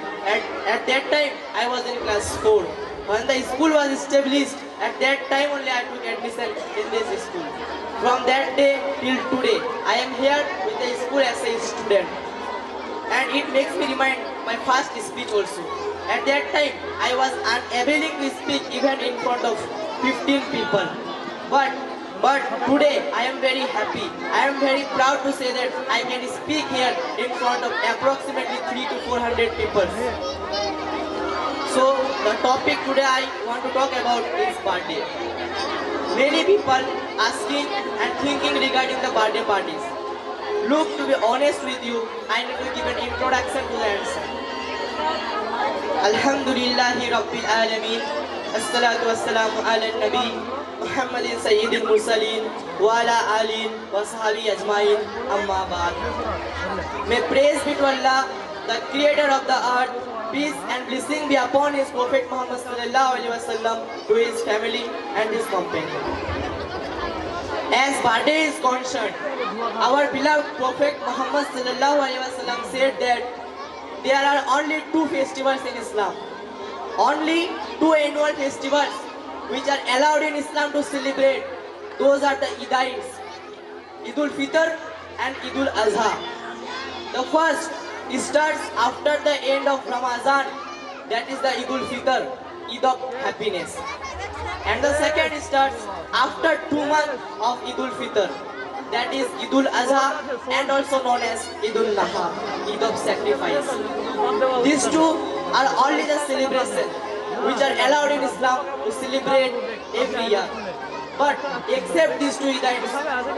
At that time, I was in class 4. When the school was established, at that time only I took admission in this school. From that day till today, I am here with the school as a student. And it makes me remind my first speech also. At that time, I was unable to speak even in front of 15 people. But today, I am very happy. I am very proud to say that I can speak here in front of approximately 300 to 400 people. So, the topic today I want to talk about is birthday. Many people asking and thinking regarding the birthday parties. Look, to be honest with you, I need to give an introduction to the answer. Alhamdulillahi Rabbil Alameen. Assalatu wassalamu ala nabi Muhammadin Sayyidil Mursaleen wa ala alihi wa sahbihi ajma'in, amma ba'd. May praise be to Allah, the creator of the earth. Peace and blessing be upon his Prophet Muhammad sallallahu alaihi wasallam, to his family and his companion. As birthday is concerned, our beloved Prophet Muhammad sallallahu alaihi wasallam said that there are only 2 festivals in Islam. Only 2 annual festivals which are allowed in Islam to celebrate. Those are the Eidains, Eidul Fitr and Eidul Adha. The first starts after the end of Ramadan, that is the Eidul Fitr, Eid of happiness. And the second starts after 2 months of Eidul Fitr, that is Eidul Adha, and also known as Eidul Naha, Eid of sacrifice. These 2 are only the celebrations which are allowed in Islam to celebrate every year. But except these 2 events,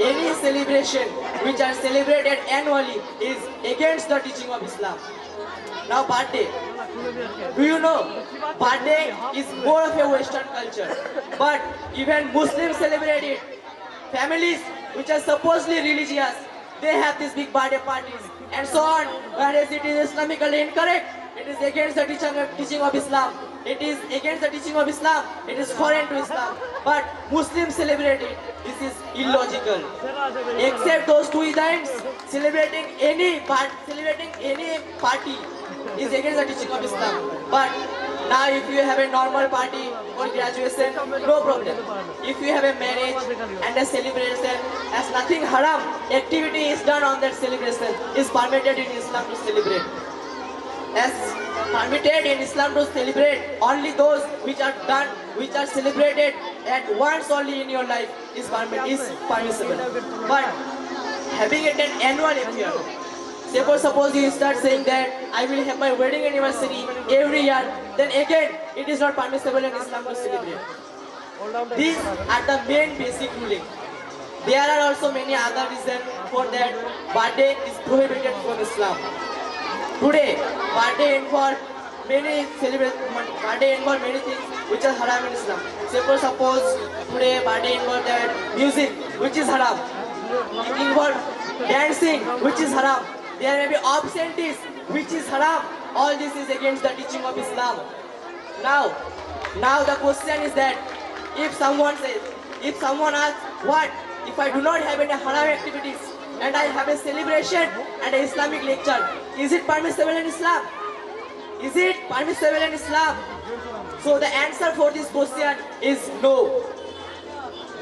any celebration which are celebrated annually is against the teaching of Islam. Now birthday. Do you know, birthday is more of a Western culture, but even Muslims celebrate it. Families which are supposedly religious, they have these big birthday parties and so on, whereas it is Islamically incorrect. It is against the teaching of Islam. It is against the teaching of Islam. It is foreign to Islam. But Muslims celebrate it. This is illogical. Except those 2 events, celebrating any party is against the teaching of Islam. But now if you have a normal party or graduation, no problem. If you have a marriage and a celebration, as nothing haram activity is done on that celebration, is permitted in Islam to celebrate. As permitted in Islam to celebrate, only those which are done, which are celebrated at once only in your life is permissible. But having it an annual affair, suppose you start saying that I will have my wedding anniversary every year, then again it is not permissible in Islam to celebrate. These are the main basic ruling. There are also many other reasons for that birthday is prohibited from Islam. Today, birthday involve many things which are haram in Islam. Suppose today birthday involve that music, which is haram. It involves dancing, which is haram. There may be obscenities, which is haram. All this is against the teaching of Islam. Now the question is that if someone asks, what if I do not have any haram activities and I have a celebration and an Islamic lecture, is it permissible in Islam? Is it permissible in Islam? So the answer for this question is no.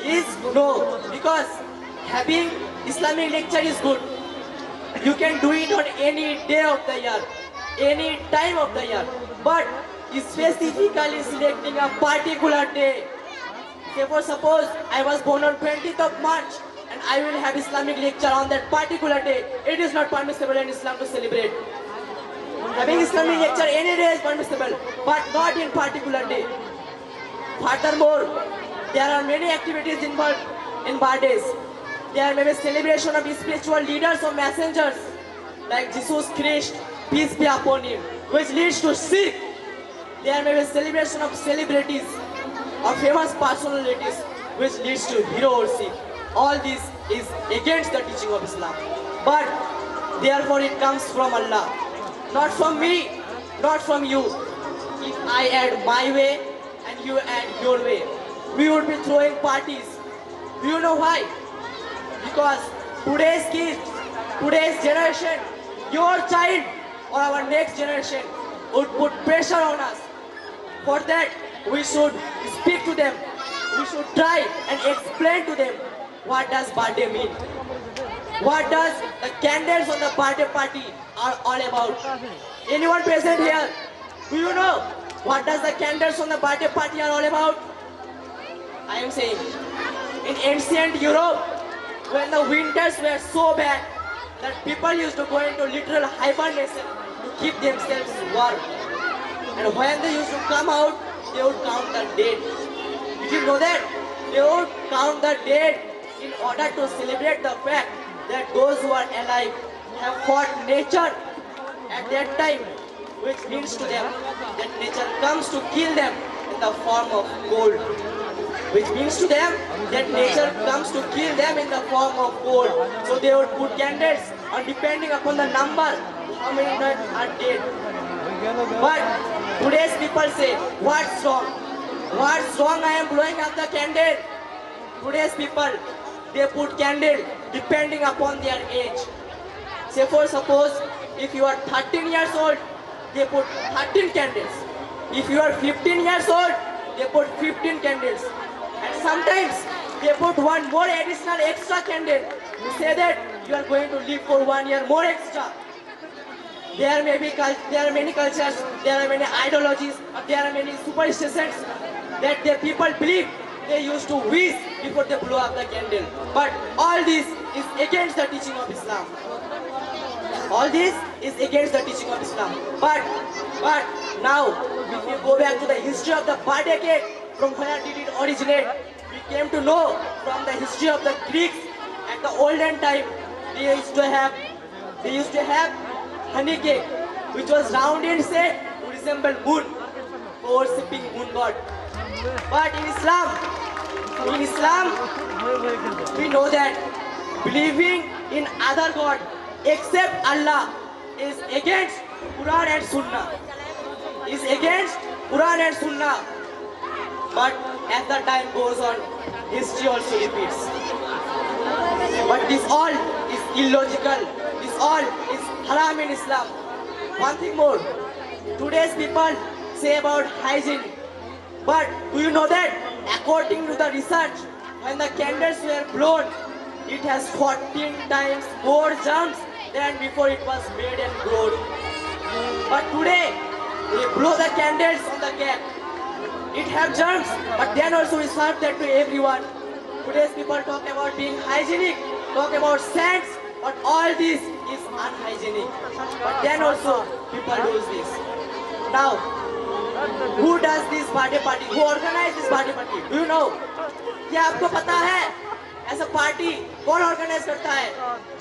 Is no. Because having Islamic lecture is good. You can do it on any day of the year, any time of the year. But specifically selecting a particular day. Say for suppose I was born on 20th of March and I will have Islamic lecture on that particular day. It is not permissible in Islam to celebrate. Having Islamic lecture any day is permissible, but not in particular day. Furthermore, there are many activities involved in birthdays. There may be celebration of spiritual leaders or messengers like Jesus Christ, peace be upon him, which leads to shirk. There may be celebration of celebrities or famous personalities, which leads to hero worship. All this is against the teaching of Islam. But therefore it comes from Allah, not from me, not from you. If I add my way and you add your way, we would be throwing parties. Do you know why? Because today's kids, today's generation, your child or our next generation would put pressure on us. For that, we should speak to them. We should try and explain to them what does birthday mean. What does the candles on the birthday party are all about. Anyone present here, do you know what does the candles on the birthday party are all about? I am saying, in ancient Europe, when the winters were so bad that people used to go into literal hibernation to keep themselves warm. And when they used to come out, they would count the dead. Did you know that? They would count the dead in order to celebrate the fact that those who are alive have fought nature at that time, which means to them that nature comes to kill them in the form of cold. Which means to them that nature comes to kill them in the form of cold. So they would put candles, and depending upon the number, how many are dead. But today's people say, what's wrong? What's wrong? I am blowing up the candle. Today's people, they put candle depending upon their age. Say for suppose, if you are 13 years old, they put 13 candles. If you are 15 years old, they put 15 candles. And sometimes they put one more additional extra candle to say that you are going to live for 1 year more extra. There are many cultures, there are many ideologies, there are many superstitions that the people believe they used to wish before they blow up the candle. But all this is against the teaching of Islam. All this is against the teaching of Islam. But now, if we go back to the history of the birthday cake, from where did it originate? We came to know from the history of the Greeks at the olden time. They used to have honey cake, which was round in shape to resemble moon, for worshipping moon god. But in Islam, we know that believing in other god except Allah is against Quran and Sunnah. Is against Quran and Sunnah. But as the time goes on, history also repeats. But this all is illogical. This all is haram in Islam. One thing more. Today's people say about hygiene. But do you know that according to the research, when the candles were blown, it has 14 times more germs than before it was made and grown. But today, we blow the candles on the cake. It has germs, but then also we serve that to everyone. Today's people talk about being hygienic, talk about scents, but all this is unhygienic. But then also people do this. Now, who does this birthday party? Who organizes this birthday party? Do you know? क्या आपको पता है ऐसा party कौन organise करता है?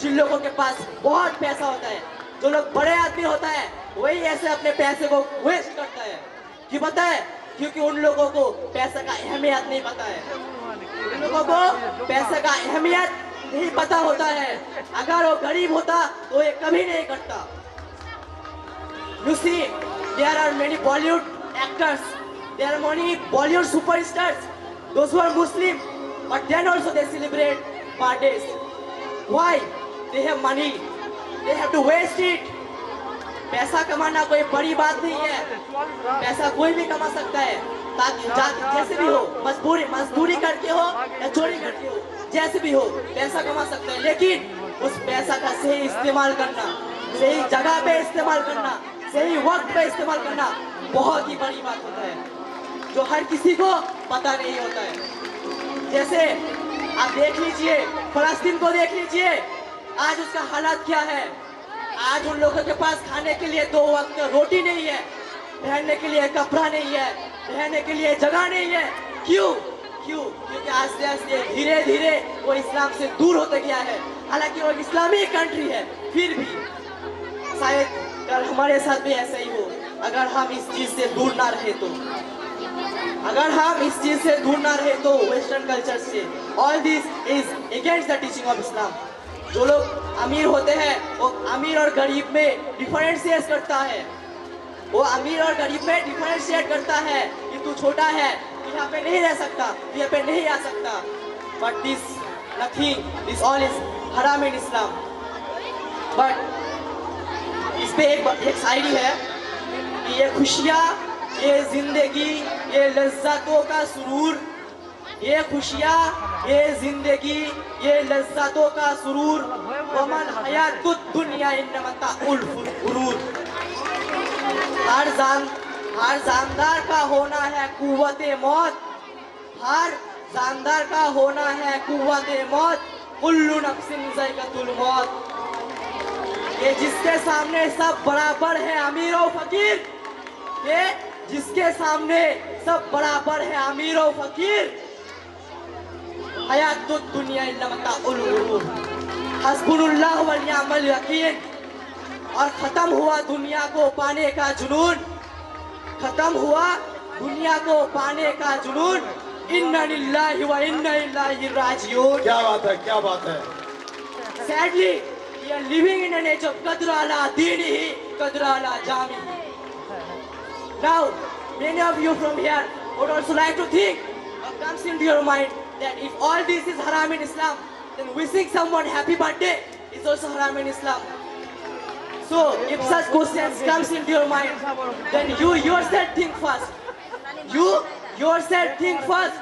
जिन लोगों के पास बहुत पैसा होता है, जो लोग बड़े आदमी होता है, वही ऐसे अपने पैसे को वेस्ट करता है. क्यों पता है? क्योंकि उन लोगों को पैसे का अहमियत नहीं पता है. उन लोगों को पैसे का अहमियत नहीं पता होता है. अगर वो गरीब होता तो ये कभी नहीं करता. You see, there are many Bollywood actors, there are many Bollywood superstars, those who are Muslim, but then also they celebrate birthdays. Why? They have money. They have to waste it. पैसा कमाना कोई बड़ी बात नहीं है, पैसा कोई भी कमा सकता है, ताकि जैसे भी हो, मजदूरी करके हो या चोरी करके हो, जैसे भी हो पैसा कमा सकता है, लेकिन उस पैसा का सही इस्तेमाल करना, सही जगह पे इस्तेमाल करना, सही वक्त पे इस्तेमाल करना बहुत ही बड़ी बात होता है, जो हर किसी को पता नहीं होता है। जैसे आप देख लीजिए, फलस्तीन को देख लीजिए, आज उसका हालात क्या है। आज उन लोगों के पास खाने के लिए 2 वक्त रोटी नहीं है, पहनने के लिए कपड़ा नहीं है, रहने के लिए जगह नहीं है। क्यों? क्योंकि आस्ते आस्ते धीरे धीरे वो इस्लाम से दूर होते गया है। हालांकि वो इस्लामी कंट्री है, फिर भी शायद कल हमारे साथ भी ऐसा ही हो, अगर हम इस चीज से दूर ना रहे तो। अगर हम इस चीज से दूर ना रहे तो वेस्टर्न कल्चर से, all this is against the teaching of Islam. जो लोग अमीर होते हैं वो अमीर और गरीब में डिफरेंशिएट करता है, वो अमीर और गरीब में डिफरेंशिएट करता है कि तू छोटा है, यहाँ पे नहीं रह सकता, यहाँ पे नहीं आ सकता। But this nothing, this all is हराम इन इस्लाम। बट इस पे एक शायरी है कि ये खुशियाँ, ये जिंदगी, ये लज्जतों का सुरूर, ये खुशियाँ, ये जिंदगी, ये लज्जतों का सुरूर, वमन हयातुद दुनिया इन्नमा ताउल गुरूर। हर जानदार का होना है कुव्वते मौत, हर जानदार का होना है कुव्वते मौत, कुल्लु नफ्सिन ज़ाइक़तुल मौत। ये जिसके सामने सब बराबर है अमीर और फकीर, ये जिसके सामने सब बराबर है अमीर और फकीर, हयातुद दुनिया इन्नमा ताउल गुरूर, हस्बुनुल्लाह व निअमल वकील। और खत्म हुआ दुनिया को पाने का जुनून, खत्म हुआ दुनिया को पाने का जुनून, इन्ना लिल्लाहि व इन्ना इलैहि राजिऊन। क्या बात है, क्या बात है। Sadly, we are living in an age of qadr ala dinihi, qadr ala jamihi. Now, many of you from here would also like to think, or comes into your mind, that if all this is haram in Islam, then wishing someone happy birthday is also haram in Islam. So, if such questions comes into your mind, then you yourself think first. You yourself think first.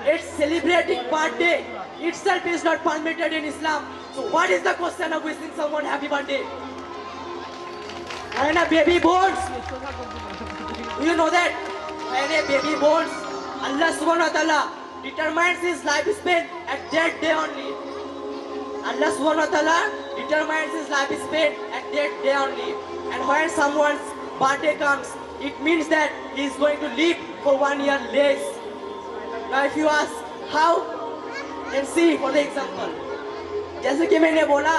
It's celebrating birthday itself is not permitted in Islam. So, what is the question of wishing someone happy birthday? When a baby born, do you know that? When a baby born, Allah subhanahu wa ta'ala determines his lifespan at that day only. Allah subhanahu wa ta'ala determines his lifespan at that day only. And when someone's birthday comes, it means that he is going to live for 1 year less. Now if you ask how, then see for the example. जैसे कि मैंने बोला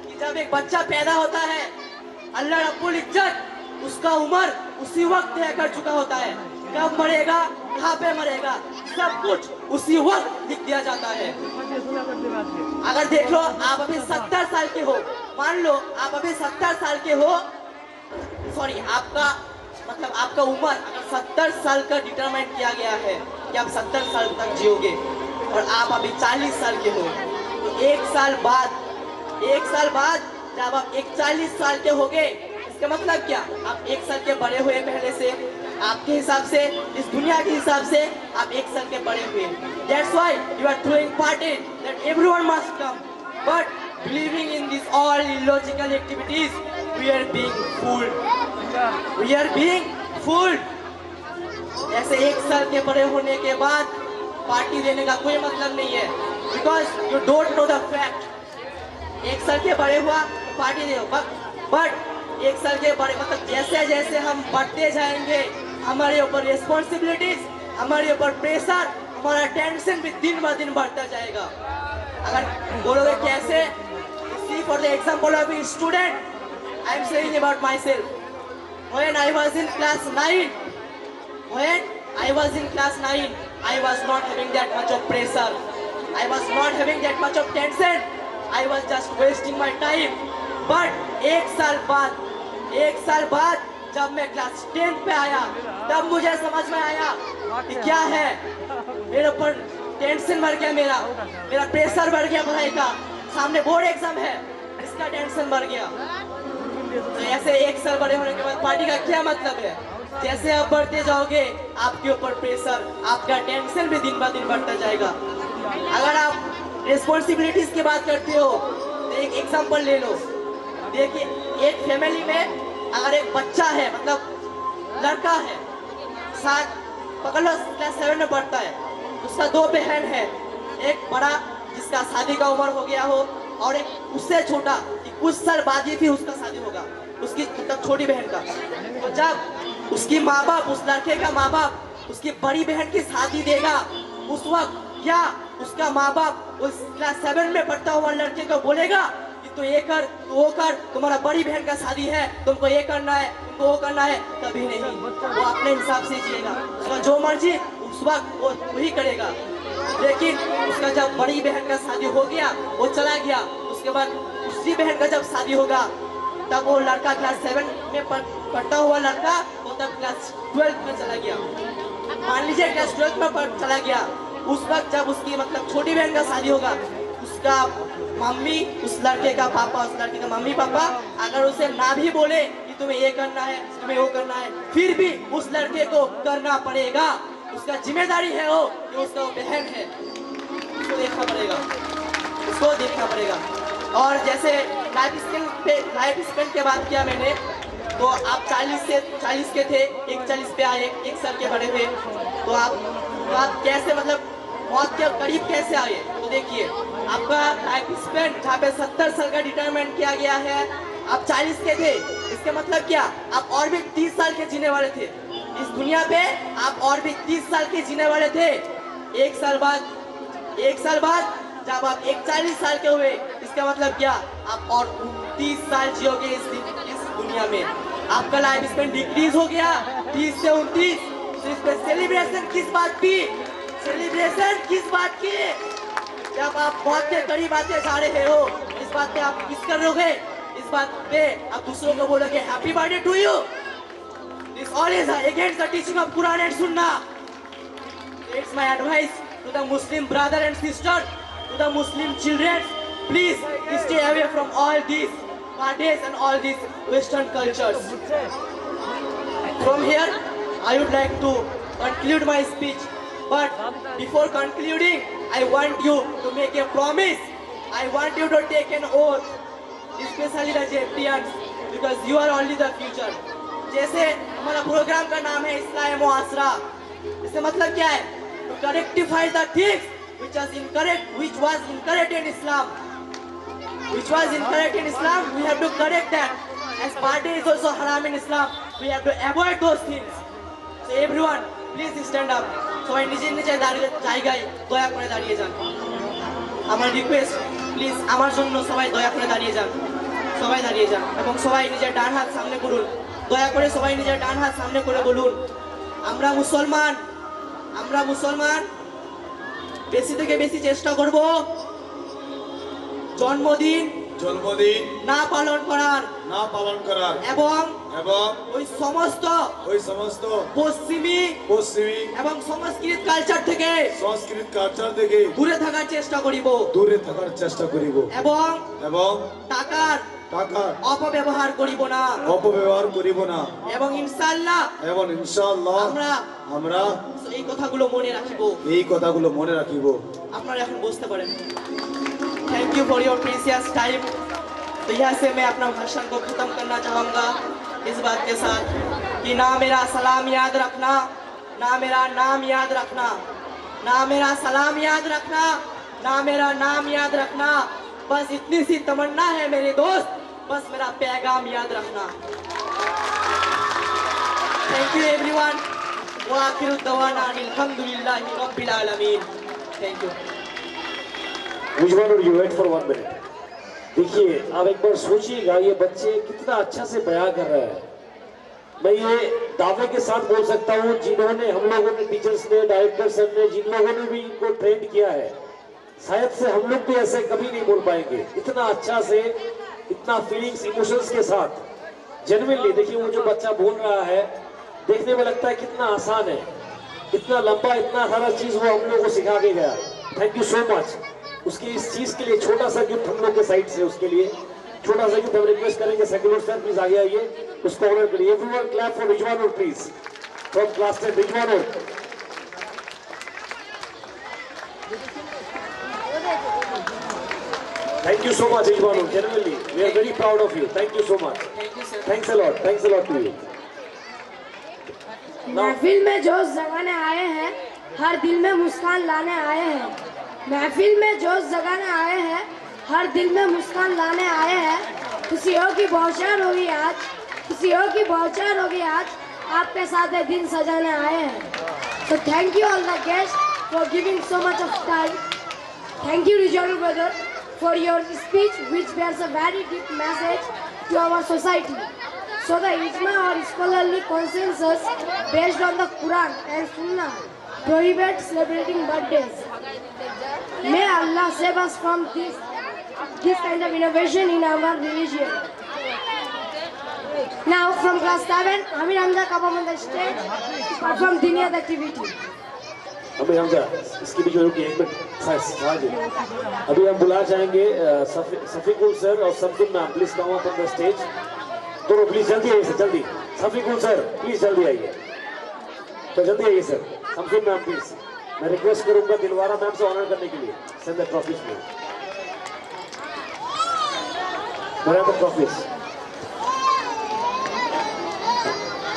कि जब एक बच्चा पैदा होता है, अल्लाह रब्बुल इज्जत उसका उम्र उसी वक्त तय कर चुका होता है, कब मरेगा, कहाँ पे मरेगा, सब कुछ उसी वक्त लिख दिया जाता है। अगर देख लो आप अभी 70 साल के हो, मान लो आप अभी 70 साल के हो, सॉरी आपका उम्र अगर 70 साल का डिटरमाइन किया गया है कि आप 70 साल तक जियोगे और आप अभी 40 साल के हो, तो एक साल बाद जब आप 41 साल के होगे, इसका मतलब क्या, आप 1 साल के बड़े हुए पहले से, आपके हिसाब से, इस दुनिया के हिसाब से आप 1 साल के बड़े हुए। That's why you are throwing party that everyone must come, but believing in these all illogical activities, we are being fooled. We are being fooled. ऐसे 1 साल के बड़े होने के बाद पार्टी देने का कोई मतलब नहीं है, because you don't know the fact. 1 साल के बड़े हुआ तो पार्टी दे, but 1 साल के बड़े मतलब जैसे जैसे हम बढ़ते जाएंगे, हमारे ऊपर रिस्पॉन्सिबिलिटीज, हमारे ऊपर प्रेशर, हमारा टेंशन भी दिन ब दिन बढ़ता जाएगा। अगर बोलोगे कैसे, see for the example of a student, I am saying about myself. When I was in class 9, I was not having that much of pressure. I was not having that much of tension. I was just wasting my time. But 1 साल बाद जब मैं class 10 पे आया, तब मुझे समझ में आया कि क्या है, मेरे ऊपर टेंशन बढ़ गया, मेरा प्रेशर बढ़ गया पढ़ाई का, सामने बोर्ड एग्जाम है, इसका टेंशन बढ़ गया। तो ऐसे एक साल बड़े होने के बाद पार्टी का क्या मतलब है? जैसे आप बढ़ते जाओगे आपके ऊपर प्रेशर, आपका टेंशन भी दिन ब दिन बढ़ता जाएगा। अगर आप रिस्पॉन्सिबिलिटीज की बात करते हो तो एक एग्जांपल ले लो। देखिए, एक फैमिली में अगर एक बच्चा है, मतलब लड़का है, साथ पकड़ लो क्लास 7 में पढ़ता है, उसका 2 बहन है, एक बड़ा जिसका शादी का उम्र हो गया हो और एक उससे छोटा कि कुछ साल बाद ही फिर उसका शादी होगा, उसकी मतलब छोटी बहन का। तो जब उसकी माँ बाप, उस लड़के का माँ बाप उसकी बड़ी बहन की शादी देगा, उस वक्त क्या उसका माँ बाप उस क्लास 7 में पढ़ता हुआ लड़के को बोलेगा कि तू ये कर, तू वो कर, तुम्हारा बड़ी बहन का शादी है, तुमको ये करना है, तुमको वो करना है? कभी नहीं। वो अपने हिसाब से जिएगा, उसका जो मर्जी उस वक्त वो वही करेगा। लेकिन उसका जब बड़ी बहन का शादी हो गया, वो चला गया, उसके बाद दूसरी बहन का जब शादी होगा, तब वो लड़का क्लास 7 में पढ़ता हुआ लड़का वो तब क्लास 12 में चला गया। मान लीजिए क्लास 12 में चला गया, उस वक्त जब उसकी मतलब छोटी बहन का शादी होगा, उसका मम्मी, उस लड़के का पापा, उस लड़के का मम्मी पापा अगर उसे ना भी बोले कि तुम्हें ये करना है, तुम्हें वो करना है, फिर भी उस लड़के को करना पड़ेगा। उसका जिम्मेदारी है वो कि उसका वो बहन है, उसको देखना पड़ेगा, उसको देखना पड़ेगा। और जैसे लाइफ स्पेन के बात किया मैंने, तो आप 40 के थे, एक 40 पे आए, 1 साल के बड़े थे, तो आप कैसे मतलब मौत के करीब कैसे आए? तो देखिए, आपका लाइफ स्पेन जहाँ पे 70 साल का डिटरमाइन किया गया है, आप 40 के थे, इसका मतलब क्या? आप और भी 30 साल के जीने वाले थे इस दुनिया पे, आप और भी 30 साल के जीने वाले थे। एक साल बाद जब आप 41 साल के हुए, इसका मतलब क्या? आप और 30 साल जियोगे इस दुनिया में। आपका लाइफ स्पेन डिक्रीज हो गया 30 से 29। तो इस पे सेलिब्रेशन किस बात की? सेलिब्रेशन किस बात की? जब आप मौत के करीब आते जा रहे हो, इस बात पे आप किस करोगे? इस बात पे आप दूसरों को बोलोगे happy birthday to you. This all is against the teaching of Quran and sunnah. It's my advice to the Muslim brother and sister, to the Muslim children, please stay away from all these parties and all these Western cultures. From here, I would like to conclude my speech, but before concluding, I want you to make a promise. I want you to take an oath, especially the Egyptians, because you are only the future. जैसे हमारा programme का नाम है इस्लाम मुआसरा, इसका मतलब क्या है? To rectify the things which was incorrect in Islam. We have to correct that. As party is also haram in Islam, we have to avoid those things. So everyone, please stand up. সবাই নিজের নিজের জায়গায় দয়া করে দাঁড়িয়ে যান। আমার request, please আমার জন্য সবাই দয়া করে দাঁড়িয়ে যান। সবাই দাঁড়িয়ে যান এবং সবাই নিজের ডান হাত সামনে করুন। দয়া করে সবাই নিজের ডান হাত সামনে করে বলুন, আমরা মুসলমান বেশি থেকে বেশি চেষ্টা করব জন্মদিন না পালন করার এবং ওই সমস্ত পশ্চিমী এবং সংস্কৃত কালচার থেকে দূরে থাকার চেষ্টা করিব এবং টাকার অপব্যবহার করিব না এবং ইনশাআল্লাহ আমরা এই কথাগুলো মনে রাখিব। আপনারা এখন বসতে পারেন। Thank you for your precious time. तो यहाँ से मैं अपना भाषण को खत्म करना चाहूँगा इस बात के साथ कि ना मेरा सलाम याद रखना, ना मेरा नाम याद रखना, ना मेरा सलाम याद रखना, ना मेरा नाम याद रखना, बस इतनी सी तमन्ना है मेरे दोस्त, बस मेरा पैगाम याद रखना। Thank you everyone. वाखिरु दवाना अल्हम्दुलिल्लाहि रब्बिल आलमीन। Thank you. Ujjwal, you wait for 1 minute. देखिए, आप एक बार सोचिएगा, ये बच्चे कितना अच्छा से बयां कर रहे हैं। मैं ये दावे के साथ बोल सकता हूँ, जिन्होंने हम लोगों ने, टीचर्स ने, डायरेक्टर सर ने, जिन लोगों ने भी इनको ट्रेन किया है, शायद से हम लोग भी ऐसे कभी नहीं बोल पाएंगे इतना अच्छा से, इतना फीलिंग्स, इमोशंस के साथ, जेन्युइनली। देखिए, वो जो बच्चा बोल रहा है, देखने में लगता है कितना आसान है, इतना लंबा, इतना सारा चीज वो हम लोगों को सिखा के गया। Thank you so much. उसकी इस चीज के लिए छोटा सा गिफ्ट हम लोग के साइड से उसके लिए। छोटा सा गिफ्ट हम रिक्वेस्ट करेंगे सेक्युलर सर प्लीज आगे आइए उसको ऑनर करिए। Everyone clap for Rizwanur please from class 10 Rizwanur. Thank you so much Rijwanur, genuinely we are very proud of you. Thank you so much. Thanks a lot to you. महफिल में जोश जगाने आए हैं, हर दिल में मुस्कान लाने आए हैं। महफिल में जोश जगाने आए हैं, हर दिल में मुस्कान लाने आए हैं। खुशियों की बौछार होगी आज, खुशियों की बौछार होगी आज, आपके साथ ये दिन सजाने आए हैं। So thank you all the guests for giving so much of time. Thank you Rijwanur brother for your speech which bears a very deep message to our society. So the ijma or scholarly consensus based on the Quran and Sunnah prohibits celebrating birthdays. May Allah save us from this kind of innovation in our religion. Now from class 7, Amir Hamza come on the stage to perform Diniyat activity. अभी हम इसकी भी जो एक minute अभी हम बुला जाएंगे सफीकुल सर और Sabdul ma'am please come up on the stage. दोनों प्लीज जल्दी आइए सर, जल्दी। सफीकुल सर प्लीज जल्दी आइए, तो जल्दी आइए सर। सब्दुल मैम प्लीज, मैं रिक्वेस्ट करूंगा दिलवारा मैम से ऑनर करने के लिए। सेंड द ट्रॉफीज में ट्रॉफीज।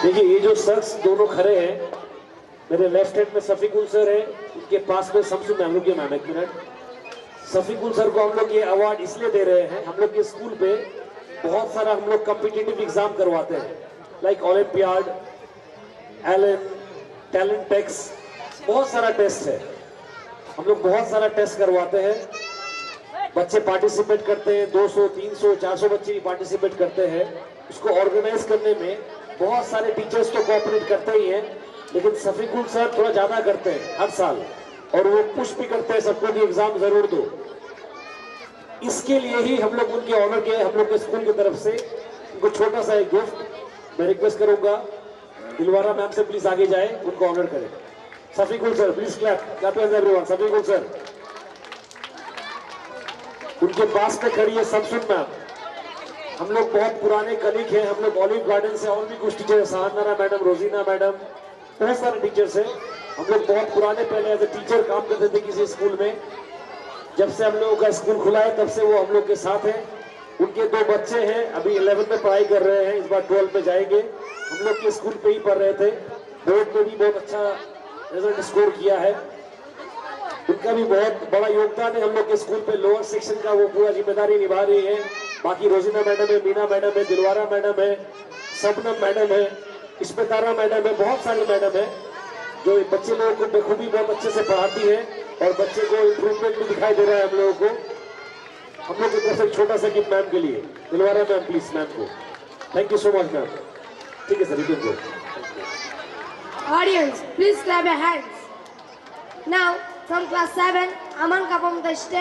देखिए ये जो शख्स दोनों खड़े हैं, मेरे लेफ्ट हैंड में सफीकुल सर है, उनके पास में शमसुल मैम। रुकिए मैम एक मिनट। सफीकुल सर को हम लोग ये अवार्ड इसलिए दे रहे हैं, हम लोग के स्कूल पे बहुत सारा हम लोग कॉम्पिटिटिव एग्जाम करवाते हैं, लाइक ओलंपियाड, एलन, टैलेंट टेक्स, बहुत सारा टेस्ट है। हम लोग बहुत सारा टेस्ट करवाते हैं, बच्चे पार्टिसिपेट करते हैं, 200, 300, 400 बच्चे भी पार्टिसिपेट करते हैं। उसको ऑर्गेनाइज करने में बहुत सारे टीचर्स तो कोऑपरेट करते ही हैं, लेकिन सफीकुल सर थोड़ा ज्यादा करते हैं हर साल, और वो पुश भी करते हैं सबको भी एग्जाम जरूर दो। इसके लिए ही हम लोग उनके ऑनर के हम लोग के स्कूल की तरफ से उनको छोटा सा एक गिफ्ट मैं रिक्वेस्ट करूंगा दिलवारा मैम से प्लीज आगे जाए, उनको ऑनर करें। Safikul sir please clap everyone. Safikul sir, उनके पास में खड़ी है शमसुल मैम। हम लोग बहुत पुराने कलीग हैं, हम लोग ऑलिव गार्डन से और भी कुछ टीचर, सहानारा मैडम, रोजीना मैडम, बहुत सारे टीचर्स हैं। हम लोग बहुत पुराने पहले एज ए टीचर काम करते थे किसी स्कूल में। जब से हम लोगों का स्कूल खुला है तब से वो हम लोग के साथ हैं। उनके 2 बच्चे हैं, अभी 11th में पढ़ाई कर रहे हैं, इस बार 12th में जाएंगे। हम लोग के स्कूल पे ही पढ़ रहे थे, बोर्ड में भी बहुत अच्छा रिजल्ट स्कोर किया है। उनका भी बहुत बड़ा योगदान है हम लोग के स्कूल पे। लोअर सेक्शन का वो पूरा जिम्मेदारी निभा रही है। बाकी रोजीना मैडम है, मीना मैडम है, दिलवारा मैडम है, सबनम मैडम है, इस्पतारा मैडम है, बहुत सारी मैडम है जो बच्चे लोगों को बखूबी बहुत अच्छे से पढ़ाती है, और बच्चे को इम्प्रूवमेंट भी दिखाई दे रहा है हम लोगों को। हम लोग की तरफ से छोटा सा गिफ्ट मैम के लिए, दिलवारा मैम प्लीज मैम को। Thank you so much ma'am. ठीक है sir, you can go. Audience, please clap your hands. Now from class 7, Aman come on the stage.